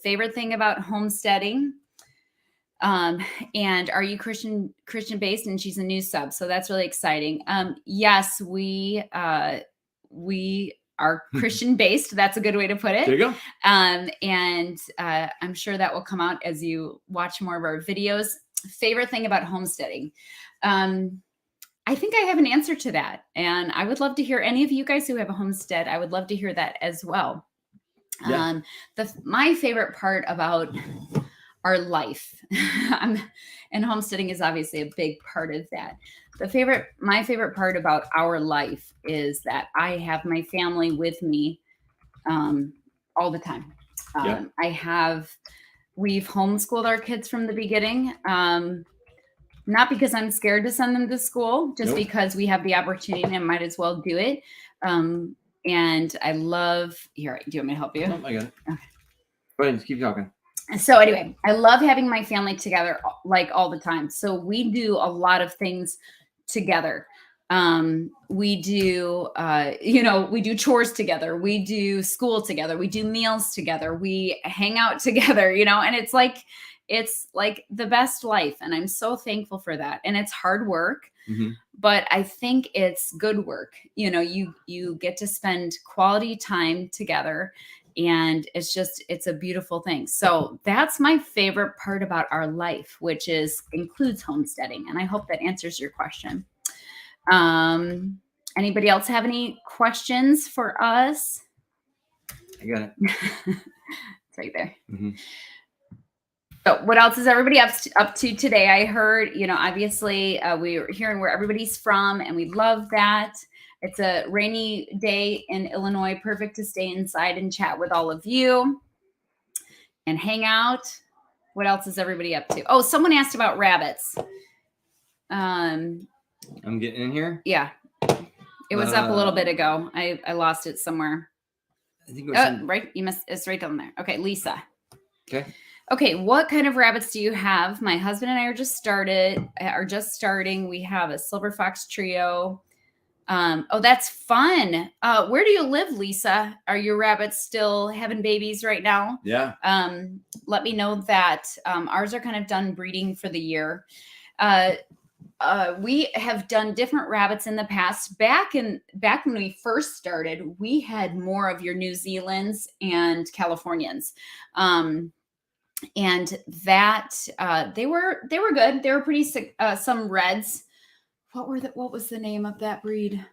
favorite thing about homesteading. And are you Christian based? And she's a new sub, so that's really exciting. Yes, we are Christian based. That's a good way to put it. There you go. And I'm sure that will come out as you watch more of our videos. Favorite thing about homesteading. I think I have an answer to that, and I would love to hear any of you guys who have a homestead. I would love to hear that as well. Yeah. My favorite part about our life, and homesteading is obviously a big part of that. My favorite part about our life is that I have my family with me all the time. We've homeschooled our kids from the beginning. Not because I'm scared to send them to school, just because we have the opportunity and might as well do it. And I love, here, do you want me to help you? No, I got it. Okay. Go ahead, keep talking. So anyway, I love having my family together like all the time. So we do a lot of things together. We do, we do chores together. We do school together. We do meals together. We hang out together, and it's like the best life. And I'm so thankful for that. And it's hard work, but I think it's good work. You get to spend quality time together. And it's a beautiful thing. So that's my favorite part about our life, which includes homesteading. And I hope that answers your question. Anybody else have any questions for us? I got it. It's right there. So what else is everybody up to today? I heard, obviously we were hearing where everybody's from, and we love that. It's a rainy day in Illinois, perfect to stay inside and chat with all of you and hang out. What else is everybody up to? Oh, someone asked about rabbits. I'm getting in here. Yeah. It was up a little bit ago. I lost it somewhere. I think it was right. It's right down there. Okay. Lisa. Okay. What kind of rabbits do you have? My husband and I are just starting. We have a silver fox trio. That's fun. Where do you live, Lisa? Are your rabbits still having babies right now? Yeah. Let me know that. Ours are kind of done breeding for the year. We have done different rabbits in the past. Back when we first started, we had more of your New Zealands and Californians. And that, they were good. They were pretty sick. Some reds. What was the name of that breed?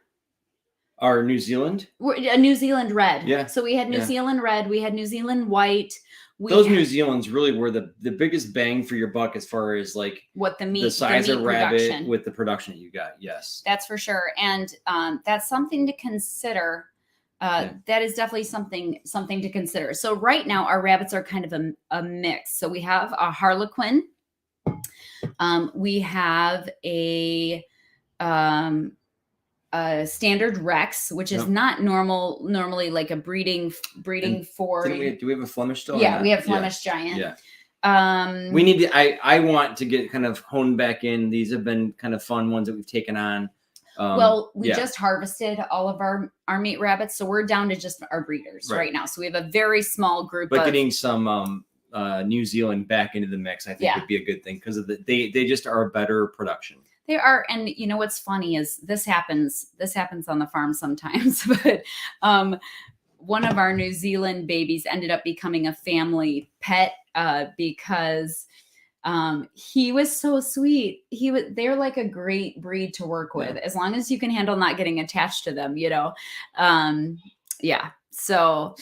Our New Zealand? A New Zealand red. Yeah. So we had New Zealand red. We had New Zealand white. New Zealands really were the biggest bang for your buck as far as like what the size of rabbit with the production that you got. Yes. That's for sure. And that's something to consider. That is definitely something to consider. So right now our rabbits are kind of a mix. So we have a Harlequin. We have a standard Rex, which is not normally like a breeding for. Do we have a Flemish still? Yeah, we have Flemish Giant. Yeah. We need to. I want to get kind of honed back in. These have been kind of fun ones that we've taken on. We just harvested all of our meat rabbits, so we're down to just our breeders right now. So we have a very small group. But getting some New Zealand back into the mix, I think would be a good thing because they just are a better production. They are. And what's funny is this happens on the farm sometimes, but one of our New Zealand babies ended up becoming a family pet because he was so sweet. They're like a great breed to work with as long as you can handle not getting attached to them, So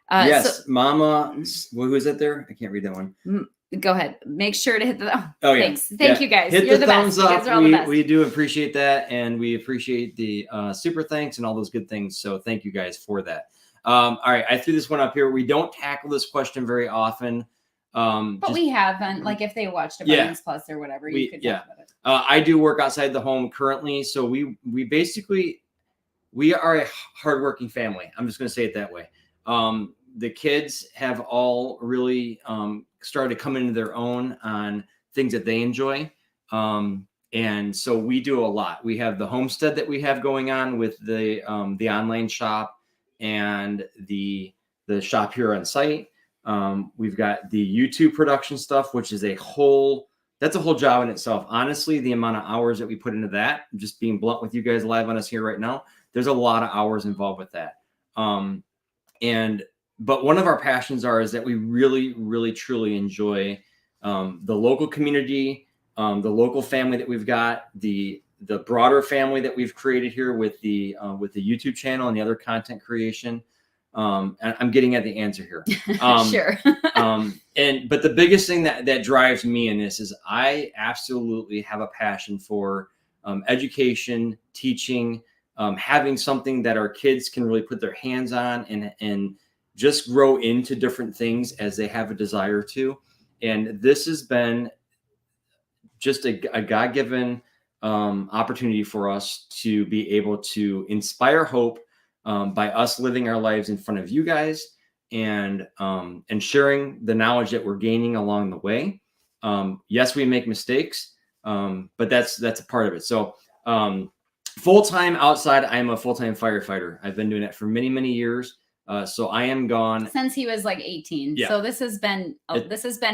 yes, Mama, who is it there? I can't read that one. Go ahead. Make sure to hit the. Thanks. Thank you guys. Hit You're the thumbs best. up. You guys are all the best. We do appreciate that, and we appreciate the super thanks and all those good things. So thank you guys for that. All right, I threw this one up here. We don't tackle this question very often, But we haven't, like if they watched Abundance Plus or whatever, you could talk about it. I do work outside the home currently. So we are a hardworking family. I'm just going to say it that way. The kids have all really started to come into their own on things that they enjoy. And so we do a lot. We have the Homestead that we have going on with the online shop and the shop here on site. We've got the YouTube production stuff, which is that's a whole job in itself. Honestly, the amount of hours that we put into that, just being blunt with you guys live on us here right now, there's a lot of hours involved with that. But one of our passions is that we really, really, truly enjoy the local community, the local family that we've got, the broader family that we've created here with the YouTube channel and the other content creation. And I'm getting at the answer here. Sure. But the biggest thing that drives me in this is I absolutely have a passion for education, teaching, having something that our kids can really put their hands on and just grow into different things as they have a desire to. And this has been just a God-given opportunity for us to be able to inspire hope by us living our lives in front of you guys and sharing the knowledge that we're gaining along the way. Yes, we make mistakes, but that's a part of it. So full-time outside, I'm a full-time firefighter. I've been doing that for many, many years. So I am gone since he was like 18. Yeah. So this has been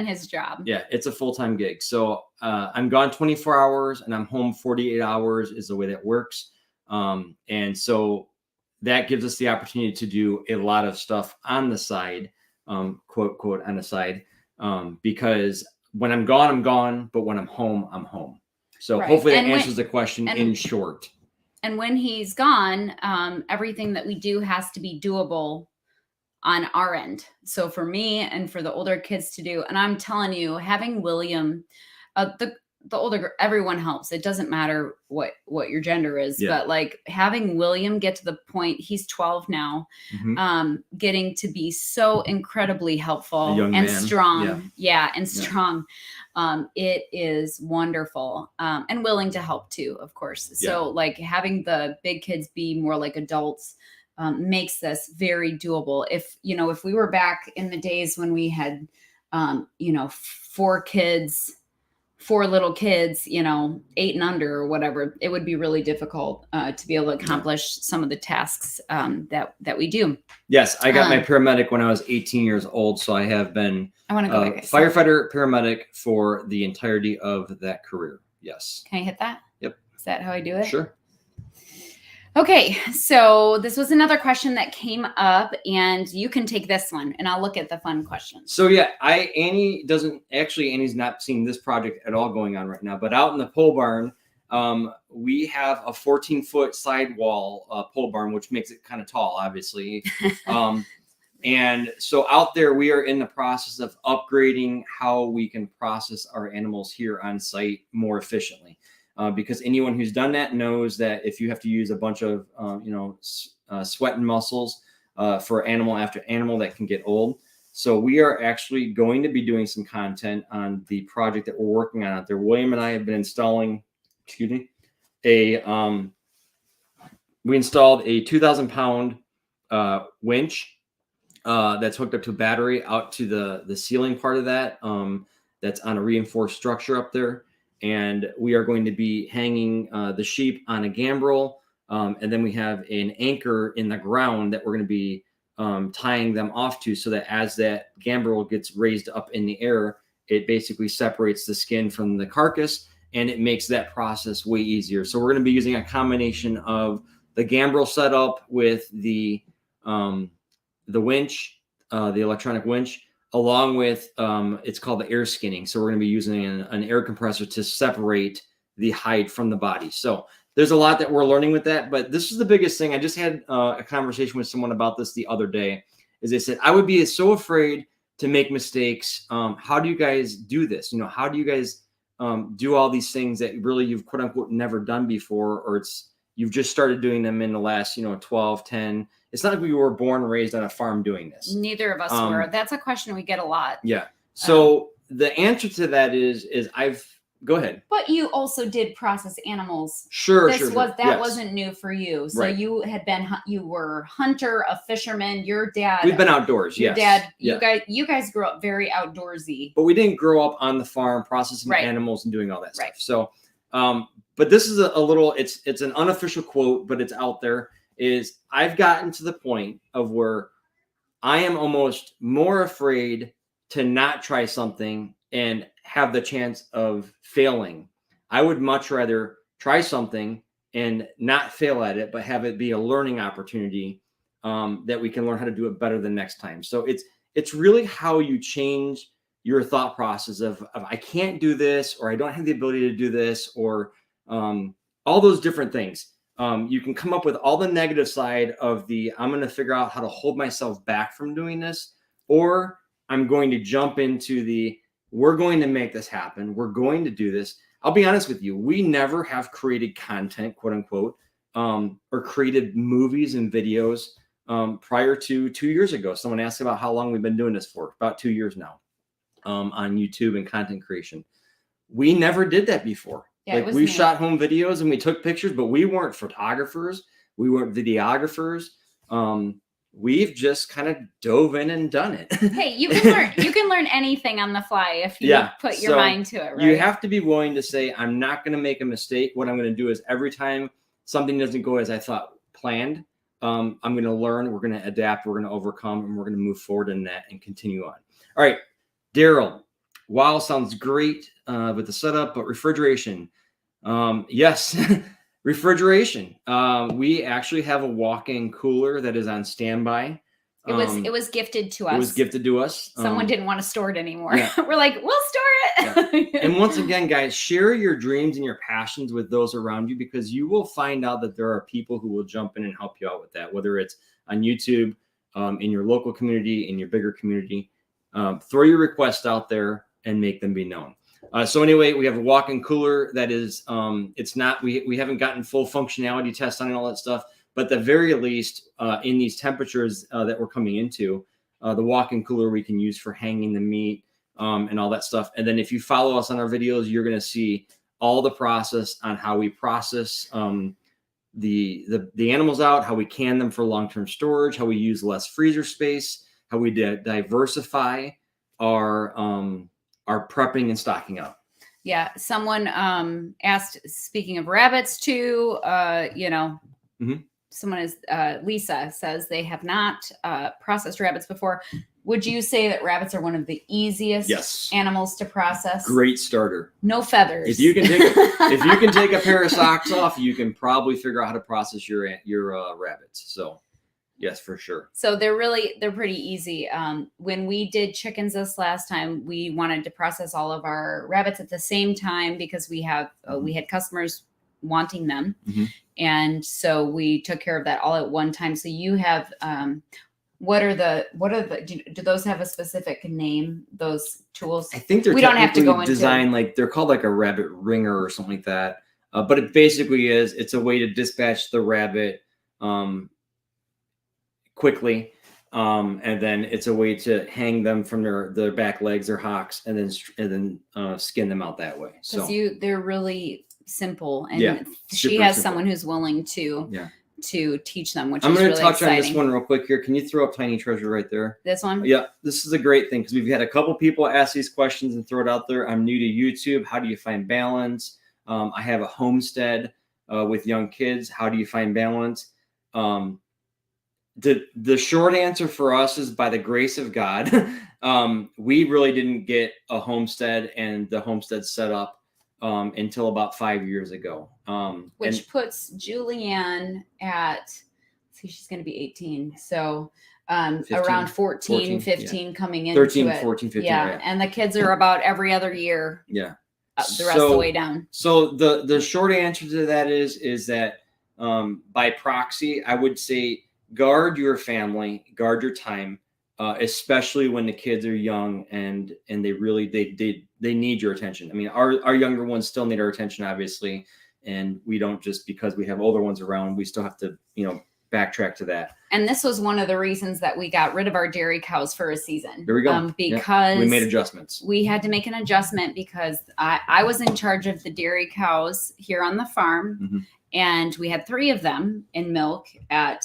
his job. Yeah, it's a full-time gig. So I'm gone 24 hours and I'm home 48 hours is the way that works. And so that gives us the opportunity to do a lot of stuff on the side, quote, quote, on the side, because when I'm gone, but when I'm home. So hopefully that answers the question in short. And when he's gone, everything that we do has to be doable on our end. So for me and for the older kids to do, and I'm telling you, having William, the older, everyone helps. It doesn't matter what your gender is, but like having William get to the point, he's 12 now, getting to be so incredibly helpful and strong. Strong. It is wonderful. And willing to help too, of course. So like having the big kids be more like adults makes this very doable. If we were back in the days when we had, 4 little kids, 8 and under or whatever, it would be really difficult to be able to accomplish some of the tasks that we do. Yes, I got my paramedic when I was 18 years old, so I have been firefighter, paramedic for the entirety of that career. Yes. Can I hit that? Yep. Is that how I do it? Sure. Okay, so this was another question that came up, and you can take this one, and I'll look at the fun questions. So yeah, Annie's not seeing this project at all going on right now, but out in the pole barn, we have a 14-foot sidewall pole barn, which makes it kind of tall, obviously. And so out there, we are in the process of upgrading how we can process our animals here on site more efficiently. Because anyone who's done that knows that if you have to use a bunch of, sweat and muscles for animal after animal, that can get old. So we are actually going to be doing some content on the project that we're working on out there. William and I have been installing, we installed a 2,000-pound winch that's hooked up to a battery out to the ceiling part of that. That's on a reinforced structure up there. And we are going to be hanging the sheep on a gambrel. And then we have an anchor in the ground that we're going to be tying them off to, so that as that gambrel gets raised up in the air, it basically separates the skin from the carcass, and it makes that process way easier. So we're going to be using a combination of the gambrel setup with the winch, the electronic winch, along with it's called the air skinning. So we're going to be using an air compressor to separate the hide from the body. So there's a lot that we're learning with that, but this is the biggest thing. I just had a conversation with someone about this the other day. Is they said, I would be so afraid to make mistakes. How do you guys do this? How do you guys do all these things that really you've quote unquote never done before, or you've just started doing them in the last 12, 10. It's not like we were born and raised on a farm doing this. Neither of us were. That's a question we get a lot. Yeah. So the answer to that is go ahead. But you also did process animals. Sure. That wasn't new for you. So you were hunter, a fisherman. Your dad. We've been outdoors. Your dad. You guys grew up very outdoorsy. But we didn't grow up on the farm processing animals and doing all that stuff. So, but this is a little. It's an unofficial quote, but it's out there. Is I've gotten to the point of where I am almost more afraid to not try something and have the chance of failing. I would much rather try something and not fail at it, but have it be a learning opportunity that we can learn how to do it better the next time. So it's really how you change your thought process of I can't do this, or I don't have the ability to do this, or all those different things. You can come up with all the negative side of I'm going to figure out how to hold myself back from doing this, or I'm going to jump into we're going to make this happen. We're going to do this. I'll be honest with you. We never have created content, quote unquote, or created movies and videos prior to 2 years ago. Someone asked about how long we've been doing this for. About 2 years now on YouTube and content creation. We never did that before. Yeah, like we shot home videos and we took pictures, but we weren't photographers. We weren't videographers. We've just kind of dove in and done it. Hey, you can learn anything on the fly if you put your mind to it, right? You have to be willing to say, I'm not going to make a mistake. What I'm going to do is every time something doesn't go as I thought planned, I'm going to learn, we're going to adapt, we're going to overcome, and we're going to move forward in that and continue on. All right, Daryl, wow, sounds great with the setup, but refrigeration. Yes. Refrigeration. We actually have a walk-in cooler that is on standby. It was gifted to us. It was gifted to us. Someone didn't want to store it anymore. Yeah. We're like, we'll store it. Yeah. And once again, guys, share your dreams and your passions with those around you, because you will find out that there are people who will jump in and help you out with that, whether it's on YouTube, in your local community, in your bigger community. Throw your requests out there and make them be known. So anyway, we have a walk-in cooler that is, we haven't gotten full functionality tests on and all that stuff, but at the very least, in these temperatures that we're coming into, the walk-in cooler we can use for hanging the meat and all that stuff. And then if you follow us on our videos, you're going to see all the process on how we process the animals out, how we can them for long-term storage, how we use less freezer space, how we diversify our prepping and stocking up. Yeah. Someone asked, speaking of rabbits too, someone is, Lisa says they have not processed rabbits before. Would you say that rabbits are one of the easiest animals to process? Great starter. No feathers. If you can take a pair of socks off, you can probably figure out how to process your rabbits. So yes, for sure. So they're pretty easy. When we did chickens this last time, we wanted to process all of our rabbits at the same time because we had customers wanting them. Mm-hmm. And so we took care of that all at one time. So you have, do those have a specific name, those tools? I think we don't have to go into design, like they're called like a rabbit ringer or something like that. But it basically it's a way to dispatch the rabbit, quickly, and then it's a way to hang them from their back legs, their hocks, and then skin them out that way. So they're really simple, and she has someone who's willing to teach them, which I'm going to touch on this one real quick here. Can you throw up Tiny Treasure right there? This one? Yeah, this is a great thing because we've had a couple people ask these questions and throw it out there. I'm new to YouTube. How do you find balance? I have a homestead with young kids. How do you find balance? The short answer for us is by the grace of God. We really didn't get a homestead and the homestead set up until about 5 years ago. Which puts Julianne at, she's going to be 18. So 15, around 14 15 coming into 13, it. 14, 15. Yeah. And the kids are about every other year. Yeah. The rest of the way down. So the short answer to that is that by proxy, I would say, guard your family, guard your time, especially when the kids are young and they really they need your attention. I mean, our younger ones still need our attention, obviously, and we don't just because we have older ones around, we still have to backtrack to that. And this was one of the reasons that we got rid of our dairy cows for a season. There we go. Because we made adjustments. We had to make an adjustment because I was in charge of the dairy cows here on the farm, and we had 3 of them in milk at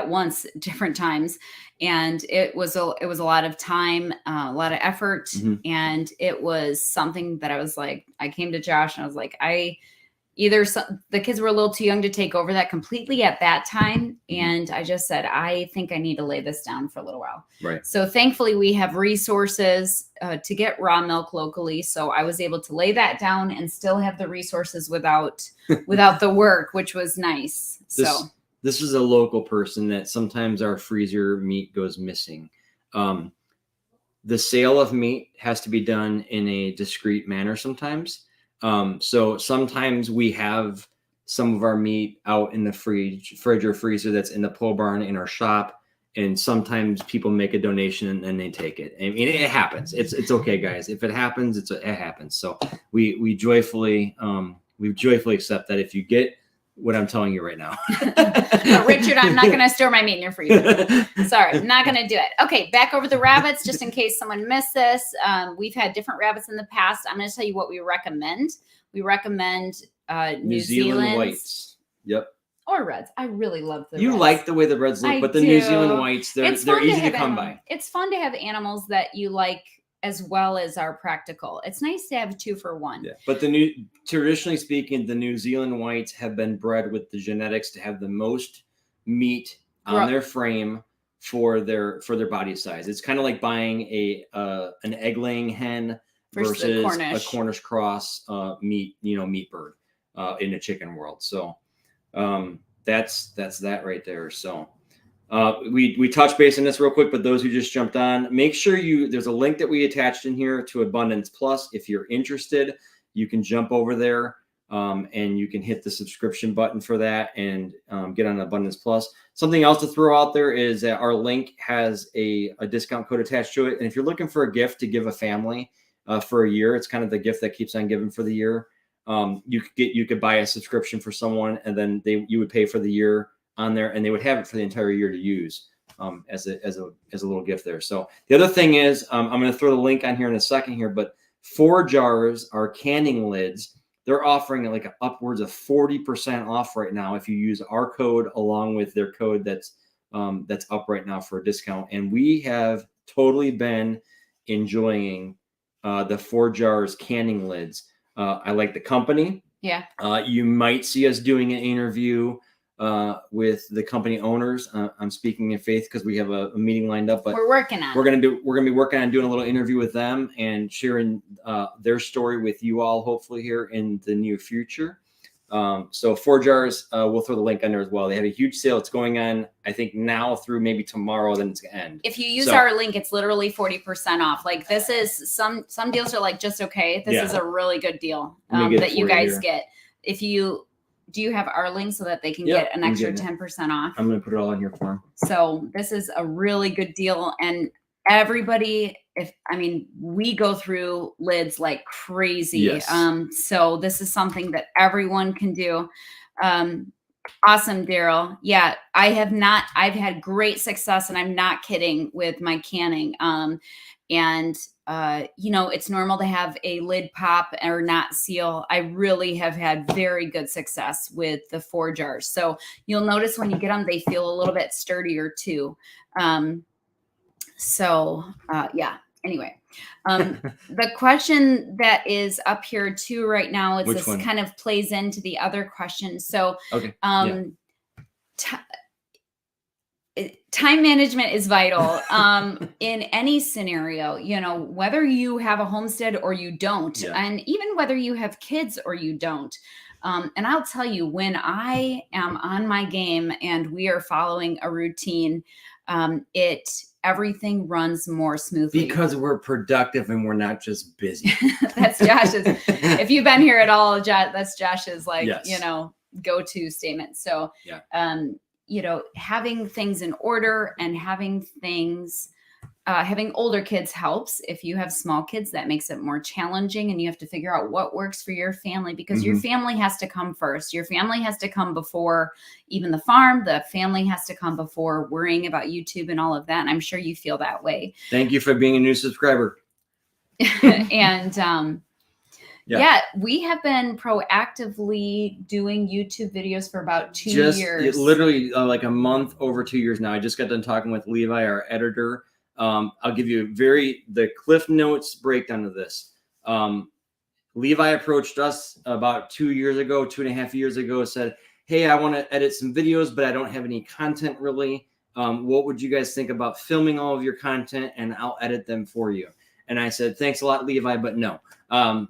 once, different times. And it was a lot of time, a lot of effort. And it was something that I was like, I came to Josh and I was like, the kids were a little too young to take over that completely at that time. And I just said, I think I need to lay this down for a little while. Right. So thankfully we have resources to get raw milk locally. So I was able to lay that down and still have the resources without the work, which was nice. This is a local person that sometimes our freezer meat goes missing. The sale of meat has to be done in a discreet manner sometimes. So sometimes we have some of our meat out in the fridge or freezer that's in the pole barn in our shop. And sometimes people make a donation and they take it. I mean, it happens. It's okay, guys. If it happens, it happens. So we joyfully accept that if you get what I'm telling you right now. Richard, I'm not going to store my meat in your freezer. Sorry, I'm not going to do it. Okay, back over the rabbits, just in case someone missed this. We've had different rabbits in the past. I'm going to tell you what we recommend. We recommend New Zealand whites. Yep. Or reds. I really love the You reds. like the way the reds look, but the New Zealand whites, they're easy to come by. It's fun to have animals that you like as well as are practical. It's nice to have 2 for 1. Yeah, but traditionally speaking, the New Zealand whites have been bred with the genetics to have the most meat on their frame for their body size. It's kind of like buying an egg-laying hen versus a Cornish cross meat bird in a chicken world. So that's that right there. So we touched base on this real quick, but those who just jumped on, make sure there's a link that we attached in here to Abundance Plus. If you're interested, you can jump over there and you can hit the subscription button for that and get on Abundance Plus. Something else to throw out there is that our link has a discount code attached to it. And if you're looking for a gift to give a family for a year, it's kind of the gift that keeps on giving for the year. You could buy a subscription for someone, and then you would pay for the year on there, and they would have it for the entire year to use as a little gift there. So the other thing is, I'm going to throw the link on here in a second here, but ForJars, our canning lids, they're offering like upwards of 40% off right now if you use our code along with their code that's up right now for a discount. And we have totally been enjoying the ForJars canning lids. I like the company. Yeah. You might see us doing an interview with the company owners. I'm speaking in faith because we have a meeting lined up, but we're working on we're going to be working on doing a little interview with them and sharing their story with you all, hopefully here in the near future. So ForJars, we'll throw the link on there as well. They have a huge sale. It's going on, I think, now through maybe tomorrow, then it's going to end. If you use our link, it's literally 40% off. Like this is some deals are like just okay. This is a really good deal that you guys get. Do you have our link so that they can get an extra 10% off? I'm going to put it all in here for them. So this is a really good deal. And everybody, we go through lids like crazy. Yes. So this is something that everyone can do. Awesome, Daryl. Yeah, I've had great success, and I'm not kidding, with my canning. It's normal to have a lid pop or not seal. I really have had very good success with the ForJars. So you'll notice when you get them, they feel a little bit sturdier too. Anyway, the question that is up here too right now is this kind of plays into the other question. So, time management is vital in any scenario, whether you have a homestead or you don't, and even whether you have kids or you don't. And I'll tell you, when I am on my game and we are following a routine, everything runs more smoothly. Because we're productive and we're not just busy. That's Josh's. If you've been here at all, that's Josh's go-to statement. So, having things in order and having things having older kids helps. If you have small kids, that makes it more challenging, and you have to figure out what works for your family, because your family has to come first. Your family has to come before even the farm. The family has to come before worrying about YouTube and all of that. And I'm sure you feel that way. Thank you for being a new subscriber. And yeah, we have been proactively doing YouTube videos for about 2 years. Literally like a month, over 2 years now. I just got done talking with Levi, our editor. I'll give you the Cliff Notes breakdown of this. Levi approached us about 2 years ago, 2.5 years ago, said, hey, I want to edit some videos, but I don't have any content really. What would you guys think about filming all of your content and I'll edit them for you? And I said, thanks a lot, Levi, but no.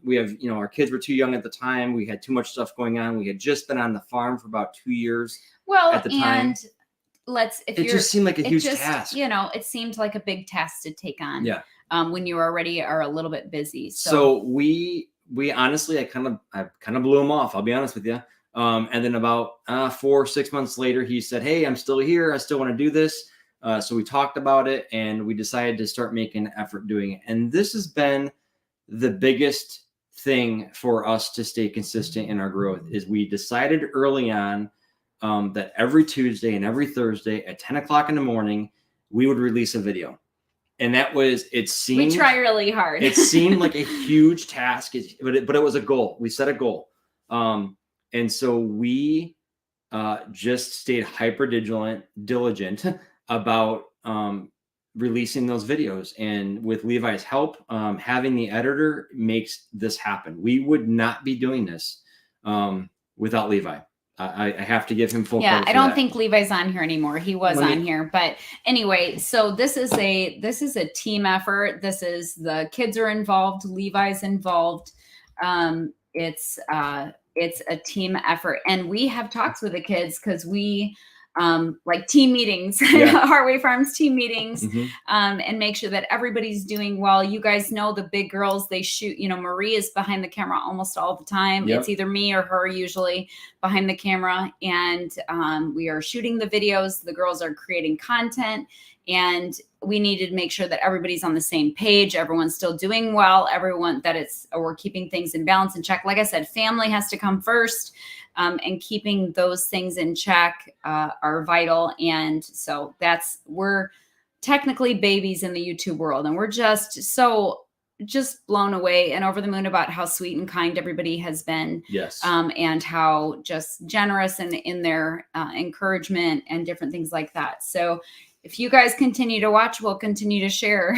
We have, our kids were too young at the time. We had too much stuff going on. We had just been on the farm for about 2 years. Well, at the time. It just seemed like a huge task. It seemed like a big task to take on. Yeah. When you already are a little bit busy. So we honestly, I kind of blew him off. I'll be honest with you. And then about 4 or 6 months later, he said, hey, I'm still here. I still want to do this. So we talked about it and we decided to start making an effort doing it. And this has been the biggest thing for us to stay consistent in our growth. Is we decided early on that every Tuesday and every Thursday at 10 o'clock in the morning, we would release a video. And that was, we try really hard. It seemed like a huge task, but it was a goal. We set a goal. And so we just stayed hyper diligent about releasing those videos. And with Levi's help, having the editor makes this happen. We would not be doing this without Levi. I have to give him full credit. I don't think Levi's on here anymore. He was on here, but anyway, so this is a team effort. The kids are involved. Levi's involved. It's a team effort, and we have talks with the kids because we like team meetings, Heartway Farms team meetings, and make sure that everybody's doing well. You guys know the big girls, they shoot, Marie is behind the camera almost all the time. It's either me or her usually behind the camera. And we are shooting the videos. The girls are creating content, and we needed to make sure that everybody's on the same page. Everyone's still doing well. We're keeping things in balance and check. Like I said, family has to come first. And keeping those things in check are vital. And so we're technically babies in the YouTube world. And we're just blown away and over the moon about how sweet and kind everybody has been. Yes. And how just generous in their encouragement and different things like that. So if you guys continue to watch, we'll continue to share,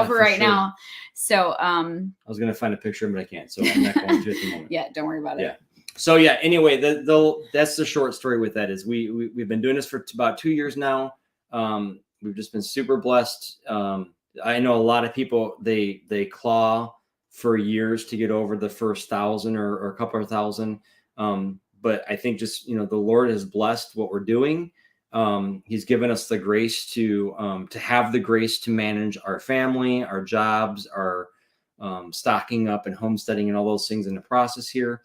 for right now. So I was going to find a picture, but I can't. So I'm not going to at the moment. Yeah, don't worry about it. Yeah. So anyway, that's the short story with that. Is we've been doing this for about 2 years now. We've just been super blessed. I know a lot of people, they claw for years to get over the first 1,000 or a couple of thousand. But I think just, the Lord has blessed what we're doing. He's given us the grace to have the grace to manage our family, our jobs, our stocking up and homesteading and all those things in the process here.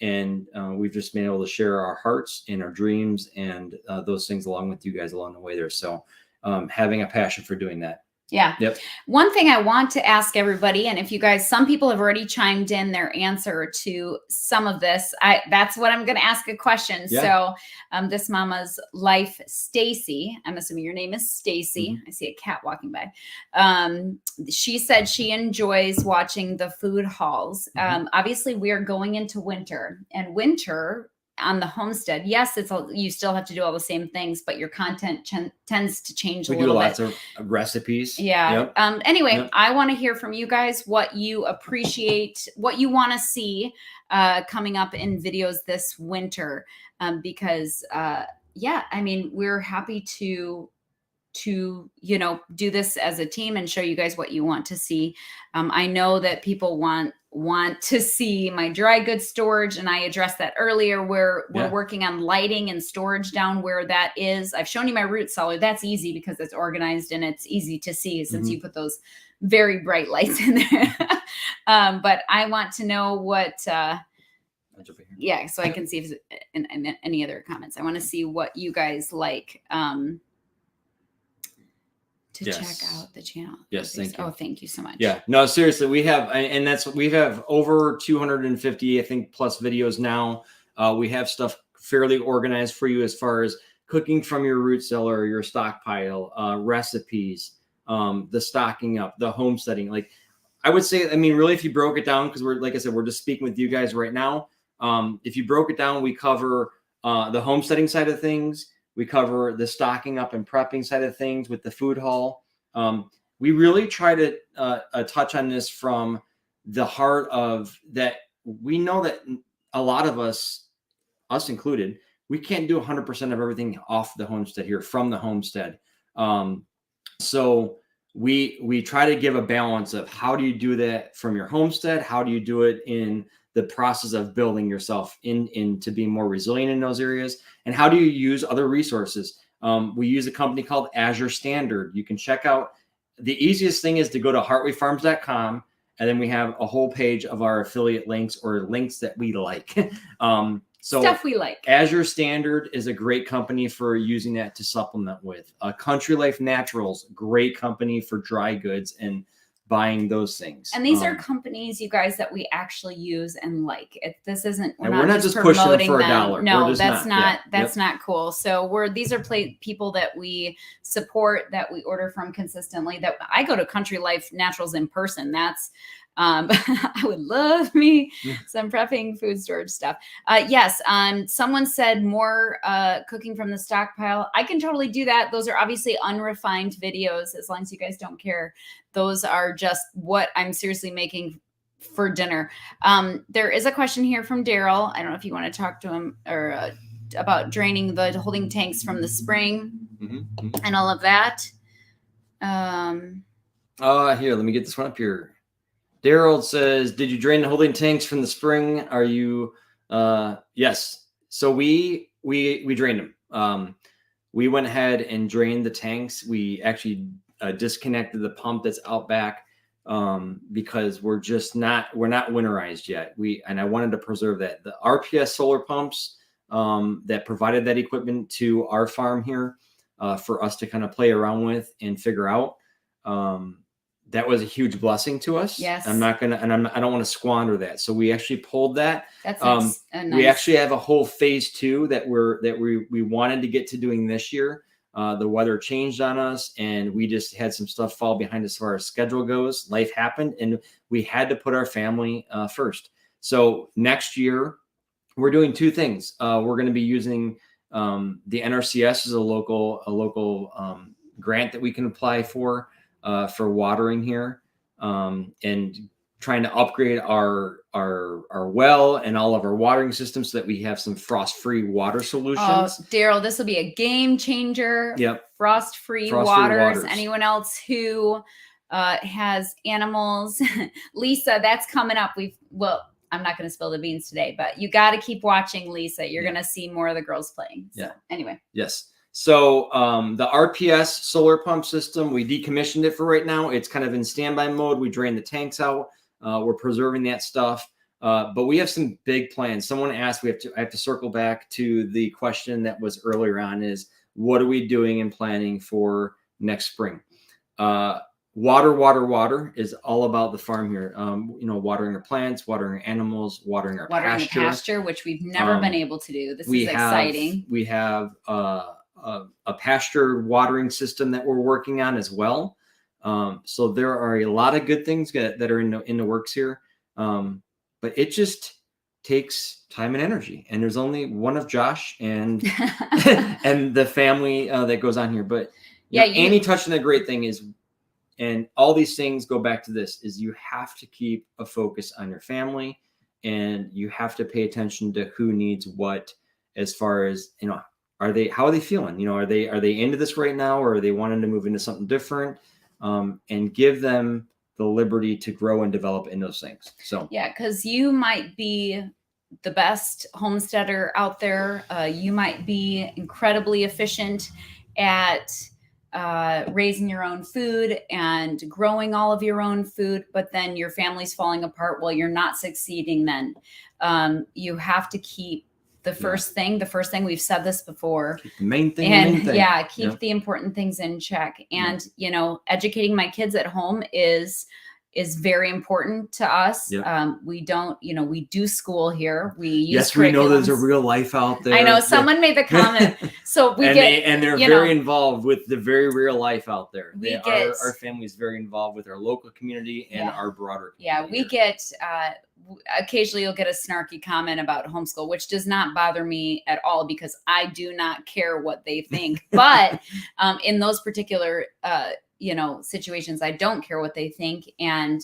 And we've just been able to share our hearts and our dreams and those things along with you guys along the way there. So having a passion for doing that. Yeah. Yep. One thing I want to ask everybody, and if you guys, some people have already chimed in their answer to some of this. That's what I'm going to ask a question. Yeah. So this mama's life, Stacy, I'm assuming your name is Stacy. I see a cat walking by. She said she enjoys watching the food hauls. Obviously we are going into winter, and winter on the homestead, yes, you still have to do all the same things, but your content tends to change a little bit. We do lots of recipes. Yeah. Yep. Anyway, I want to hear from you guys what you appreciate, what you want to see coming up in videos this winter, because we're happy to do this as a team and show you guys what you want to see. I know that people want to see my dry goods storage, and I addressed that earlier. We're working on lighting and storage down where that is. I've shown you my root cellar. That's easy because it's organized and it's easy to see since you put those very bright lights in there. But I want to know what so I can see if in any other comments. I want to see what you guys like to to check out the channel. Yes, thank you. Oh, thank you so much. Yeah, no, seriously, we have over 250, I think, plus videos now. We have stuff fairly organized for you as far as cooking from your root cellar, your stockpile, recipes, the stocking up, the homesteading. Like I would say, I mean, really, if you broke it down, because like I said, we're just speaking with you guys right now. If you broke it down, we cover the homesteading side of things. We cover the stocking up and prepping side of things with the food haul. We really try to touch on this from the heart of that. We know that a lot of us included, we can't do 100% of everything off the homestead here from the homestead. So we try to give a balance of how do you do that from your homestead? How do you do it in the process of building yourself into being more resilient in those areas? And how do you use other resources? We use a company called Azure Standard. You can check out, the easiest thing is to go to heartwayfarms.com, and then we have a whole page of our affiliate links or links that we like. So stuff we like. Azure Standard is a great company for using that to supplement with. Country Life Naturals, great company for dry goods and buying those things. And these are companies, you guys, that we actually use and like. This isn't, we're not just pushing them for $1. No, that's not cool. So these are people that we support, that we order from consistently, that I go to Country Life Naturals in person. That's I would love me some prepping food storage stuff. Yes. Someone said more cooking from the stockpile. I can totally do that. Those are obviously unrefined videos, as long as you guys don't care. Those are just what I'm seriously making for dinner. There is a question here from Daryl. I don't know if you want to talk to him or about draining the holding tanks from the spring and all of that. Here, let me get this one up here. Daryl says, did you drain the holding tanks from the spring? Are you, yes. So we drained them. We went ahead and drained the tanks. We actually disconnected the pump that's out back because we're not winterized yet. I wanted to preserve that. The RPS solar pumps that provided that equipment to our farm here for us to kind of play around with and figure out. That was a huge blessing to us. Yes. I don't want to squander that. So we actually pulled that. That's nice. We actually have a whole phase 2 that we wanted to get to doing this year. The weather changed on us, and we just had some stuff fall behind as far as schedule goes. Life happened, and we had to put our family first. So next year, we're doing 2 things. We're going to be using the NRCS as a local grant that we can apply for watering here, and trying to upgrade our well and all of our watering systems so that we have some frost-free water solutions. Daryl, this will be a game changer. Yep. Frost-free waters. Anyone else who has animals, Lisa, that's coming up. I'm not going to spill the beans today, but you got to keep watching, Lisa. You're going to see more of the girls playing. So, anyway. Yes. So the RPS solar pump system, we decommissioned it for right now. It's kind of in standby mode. We drained the tanks out. We're preserving that stuff. But we have some big plans. Someone asked, I have to circle back to the question that was earlier on, is what are we doing and planning for next spring? Water is all about the farm here. Watering our plants, watering our animals, watering our pasture, which we've never been able to do. This is exciting. We have a pasture watering system that we're working on as well. So there are a lot of good things that are in the works here. But it just takes time and energy. And there's only one of Josh and and the family that goes on here. But Annie touched on a great thing is, and all these things go back to this, is you have to keep a focus on your family, and you have to pay attention to who needs what, as far as, how are they feeling? Are they into this right now, or are they wanting to move into something different? And give them the liberty to grow and develop in those things. So because you might be the best homesteader out there. You might be incredibly efficient at raising your own food and growing all of your own food, but then your family's falling apart while you're not succeeding. Then you have to keep the first thing. The first thing, we've said this before. Keep the main thing. And the main thing. yeah, keep the important things in check. And, you know, educating my kids at home is very important to us. We don't, you know, we do school here. We use we know there's a real life out there. I know someone made the comment. So we they're very involved with the very real life out there. Our family is very involved with our local community and our broader community. Yeah, we get occasionally you'll get a snarky comment about homeschool, which does not bother me at all because I do not care what they think. But in those particular you know, situations, I don't care what they think. And,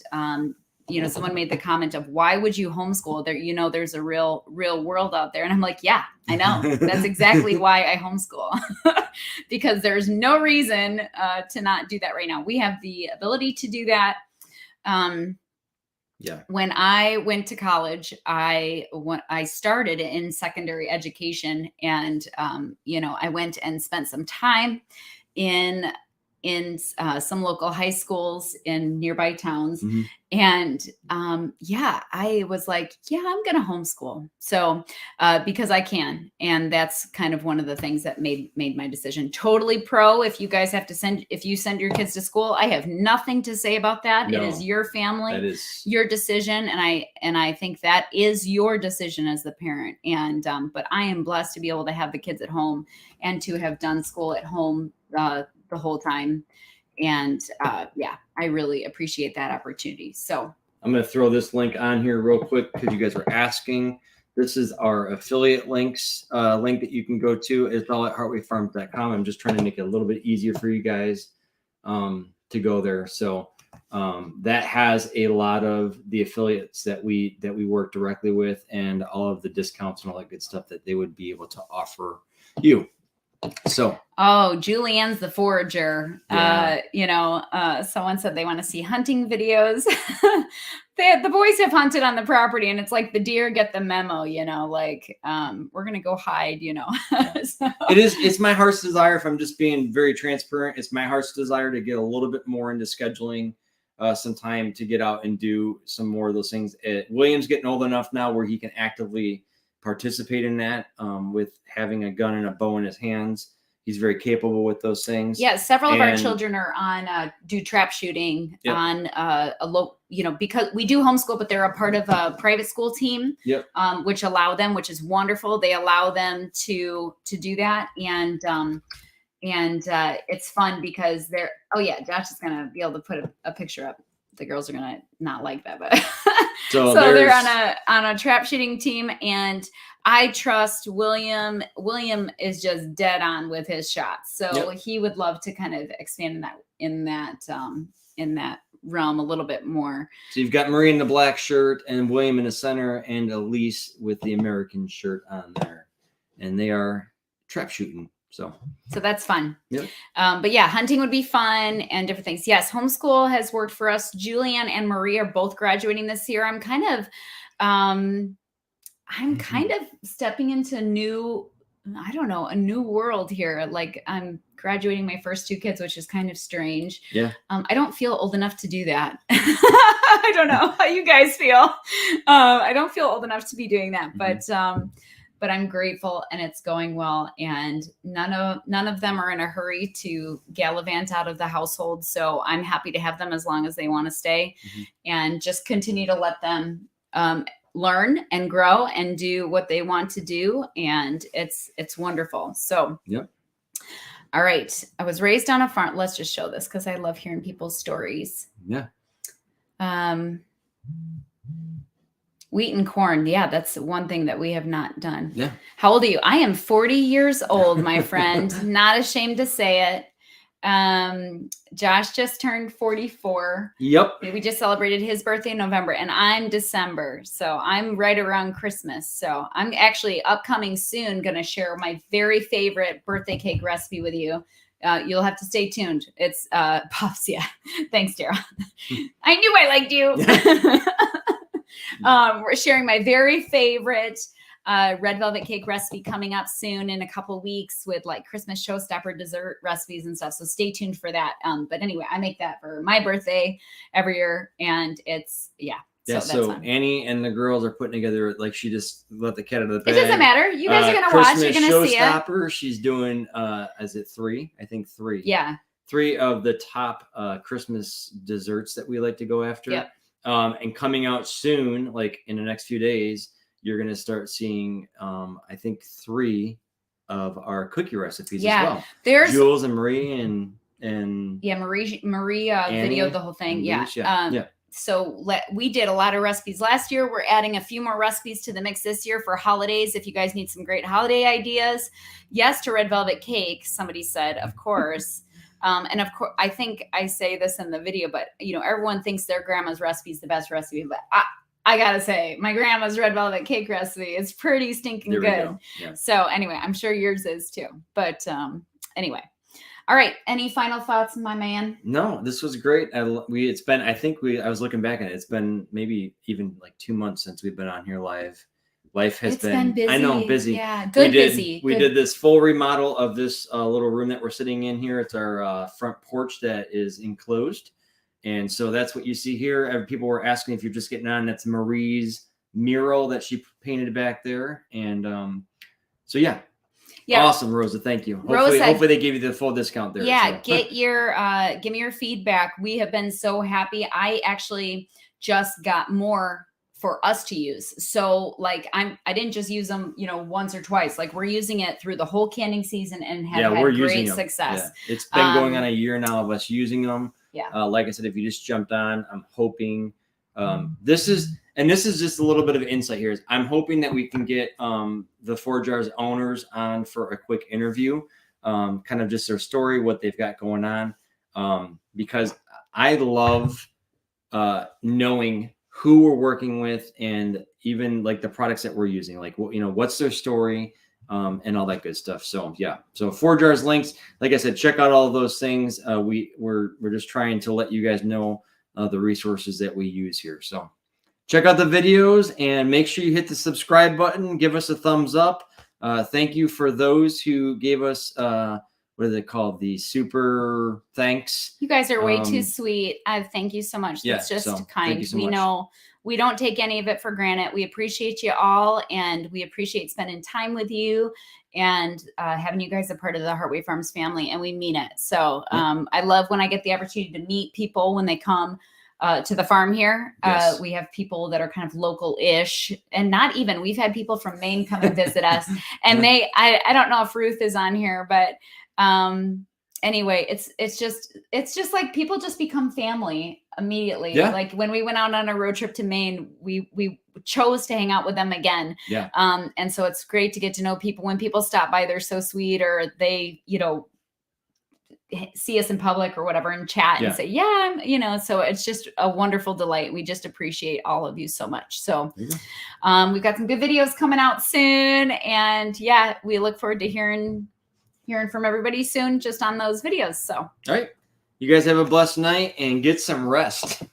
you know, someone made the comment of, why would you homeschool? There, you know, there's a real world out there. And I'm like, yeah, I know. That's exactly why I homeschool, because there's no reason to not do that right now. We have the ability to do that. When I went to college, I started in secondary education, and, you know, I went and spent some time in some local high schools in nearby towns. And I was like, I'm going to homeschool. So because I can. And that's kind of one of the things that made my decision. Totally pro. If you guys have to if you send your kids to school, I have nothing to say about that. No, it is your family, that is your decision. And I think that is your decision as the parent. And but I am blessed to be able to have the kids at home and to have done school at home the whole time. And I really appreciate that opportunity. So I'm going to throw this link on here real quick because you guys were asking. This is our affiliate link that you can go to. It's all at heartwayfarms.com. I'm just trying to make it a little bit easier for you guys to go there. So that has a lot of the affiliates that we work directly with, and all of the discounts and all that good stuff that they would be able to offer you. So, Julianne's the forager. Someone said they want to see hunting videos. The boys have hunted on the property, and it's like the deer get the memo, you know, like, we're going to go hide, you know. So. It's my heart's desire. If I'm just being very transparent, it's my heart's desire to get a little bit more into scheduling some time to get out and do some more of those things. William's getting old enough now where he can actively participate in that with having a gun and a bow in his hands. He's very capable with those things. Yeah, several of our children are on do trap shooting on because we do homeschool, but they're a part of a private school team, which is wonderful. They allow them to do that, and it's fun because they're. Oh yeah, Josh is gonna be able to put a picture up. The girls are gonna not like that, but so they're on a trap shooting team, and I trust William. William is just dead on with his shots, so he would love to kind of expand in that realm a little bit more. So you've got Marie in the black shirt, and William in the center, and Elise with the American shirt on there, and they are trap shooting. So that's fun. Yep. But yeah, hunting would be fun and different things. Yes, homeschool has worked for us. Julianne and Marie are both graduating this year. I'm kind of stepping into a new world here. Like, I'm graduating my first 2 kids, which is kind of strange. Yeah. I don't feel old enough to do that. I don't know how you guys feel. I don't feel old enough to be doing that, but I'm grateful, and it's going well. And none of them are in a hurry to gallivant out of the household. So I'm happy to have them as long as they want to stay, and just continue to let them learn and grow and do what they want to do. And it's wonderful. So, all right. I was raised on a farm. Let's just show this because I love hearing people's stories. Yeah. Wheat and corn. Yeah, that's one thing that we have not done. Yeah. How old are you? I am 40 years old, my friend. Not ashamed to say it. Josh just turned 44. Yep. We just celebrated his birthday in November, and I'm December. So I'm right around Christmas. So I'm actually upcoming soon going to share my very favorite birthday cake recipe with you. You'll have to stay tuned. It's puffs. Yeah. Thanks, Daryl. I knew I liked you. We're sharing my very favorite red velvet cake recipe coming up soon in a couple weeks with like Christmas showstopper dessert recipes and stuff. So stay tuned for that. But anyway, I make that for my birthday every year, and it's Yeah, so that's so fun. Annie and the girls are putting together, like, she just let the cat out of the bag. It doesn't matter. You guys are going to watch. You're going to see it. Showstopper. She's doing, is it 3? I think 3. Yeah. 3 of the top Christmas desserts that we like to go after. Yep. And coming out soon, like in the next few days, you're going to start seeing, I think, 3 of our cookie recipes as well. There's Jules and Marie and Marie videoed the whole thing. Yeah. So we did a lot of recipes last year. We're adding a few more recipes to the mix this year for holidays. If you guys need some great holiday ideas, yes to red velvet cake. Somebody said, of course. And of course, I think I say this in the video, but everyone thinks their grandma's recipe is the best recipe. But I gotta say, my grandma's red velvet cake recipe is pretty stinking good. Go. Yeah. So anyway, I'm sure yours is too. But anyway. All right. Any final thoughts, my man? No, this was great. I was looking back at it. It's been maybe even like 2 months since we've been on here live. Life has been busy. I know, busy. Yeah, busy. We did this full remodel of this little room that we're sitting in here. It's our front porch that is enclosed. And so that's what you see here. People were asking if you're just getting on. That's Marie's mural that she painted back there. And so, yeah. Awesome, Rosa. Thank you. Hopefully they gave you the full discount there. Yeah. So. Give me your feedback. We have been so happy. I actually just got more for us to use. So like I didn't just use them, once or twice. Like we're using it through the whole canning season and have had great success. Yeah. It's been going on a year now of us using them. Yeah. Like I said, if you just jumped on, I'm hoping this is just a little bit of insight here. I'm hoping that we can get the ForJars owners on for a quick interview, kind of just their story, what they've got going on, because I love knowing who we're working with and even like the products that we're using, like, what's their story, and all that good stuff. So yeah. So ForJars links, like I said, check out all of those things. We're just trying to let you guys know the resources that we use here. So check out the videos and make sure you hit the subscribe button. Give us a thumbs up. Thank you for those who gave us, what are they called? The super thanks. You guys are way too sweet. Thank you so much. That's just kind. Thank you so much. Know we don't take any of it for granted. We appreciate you all, and we appreciate spending time with you and having you guys a part of the Heartway Farms family, and we mean it. So I love when I get the opportunity to meet people when they come to the farm here. Yes. We have people that are kind of local-ish, and not even. We've had people from Maine come and visit us, and I don't know if Ruth is on here, but anyway, it's just like people just become family immediately. Yeah. Like when we went out on a road trip to Maine, we chose to hang out with them again. Yeah. And so it's great to get to know people. When people stop by, they're so sweet, or they, see us in public or whatever and chat and say, so it's just a wonderful delight. We just appreciate all of you so much. So we've got some good videos coming out soon, and we look forward to hearing from everybody soon just on those videos. So, all right. You guys have a blessed night and get some rest.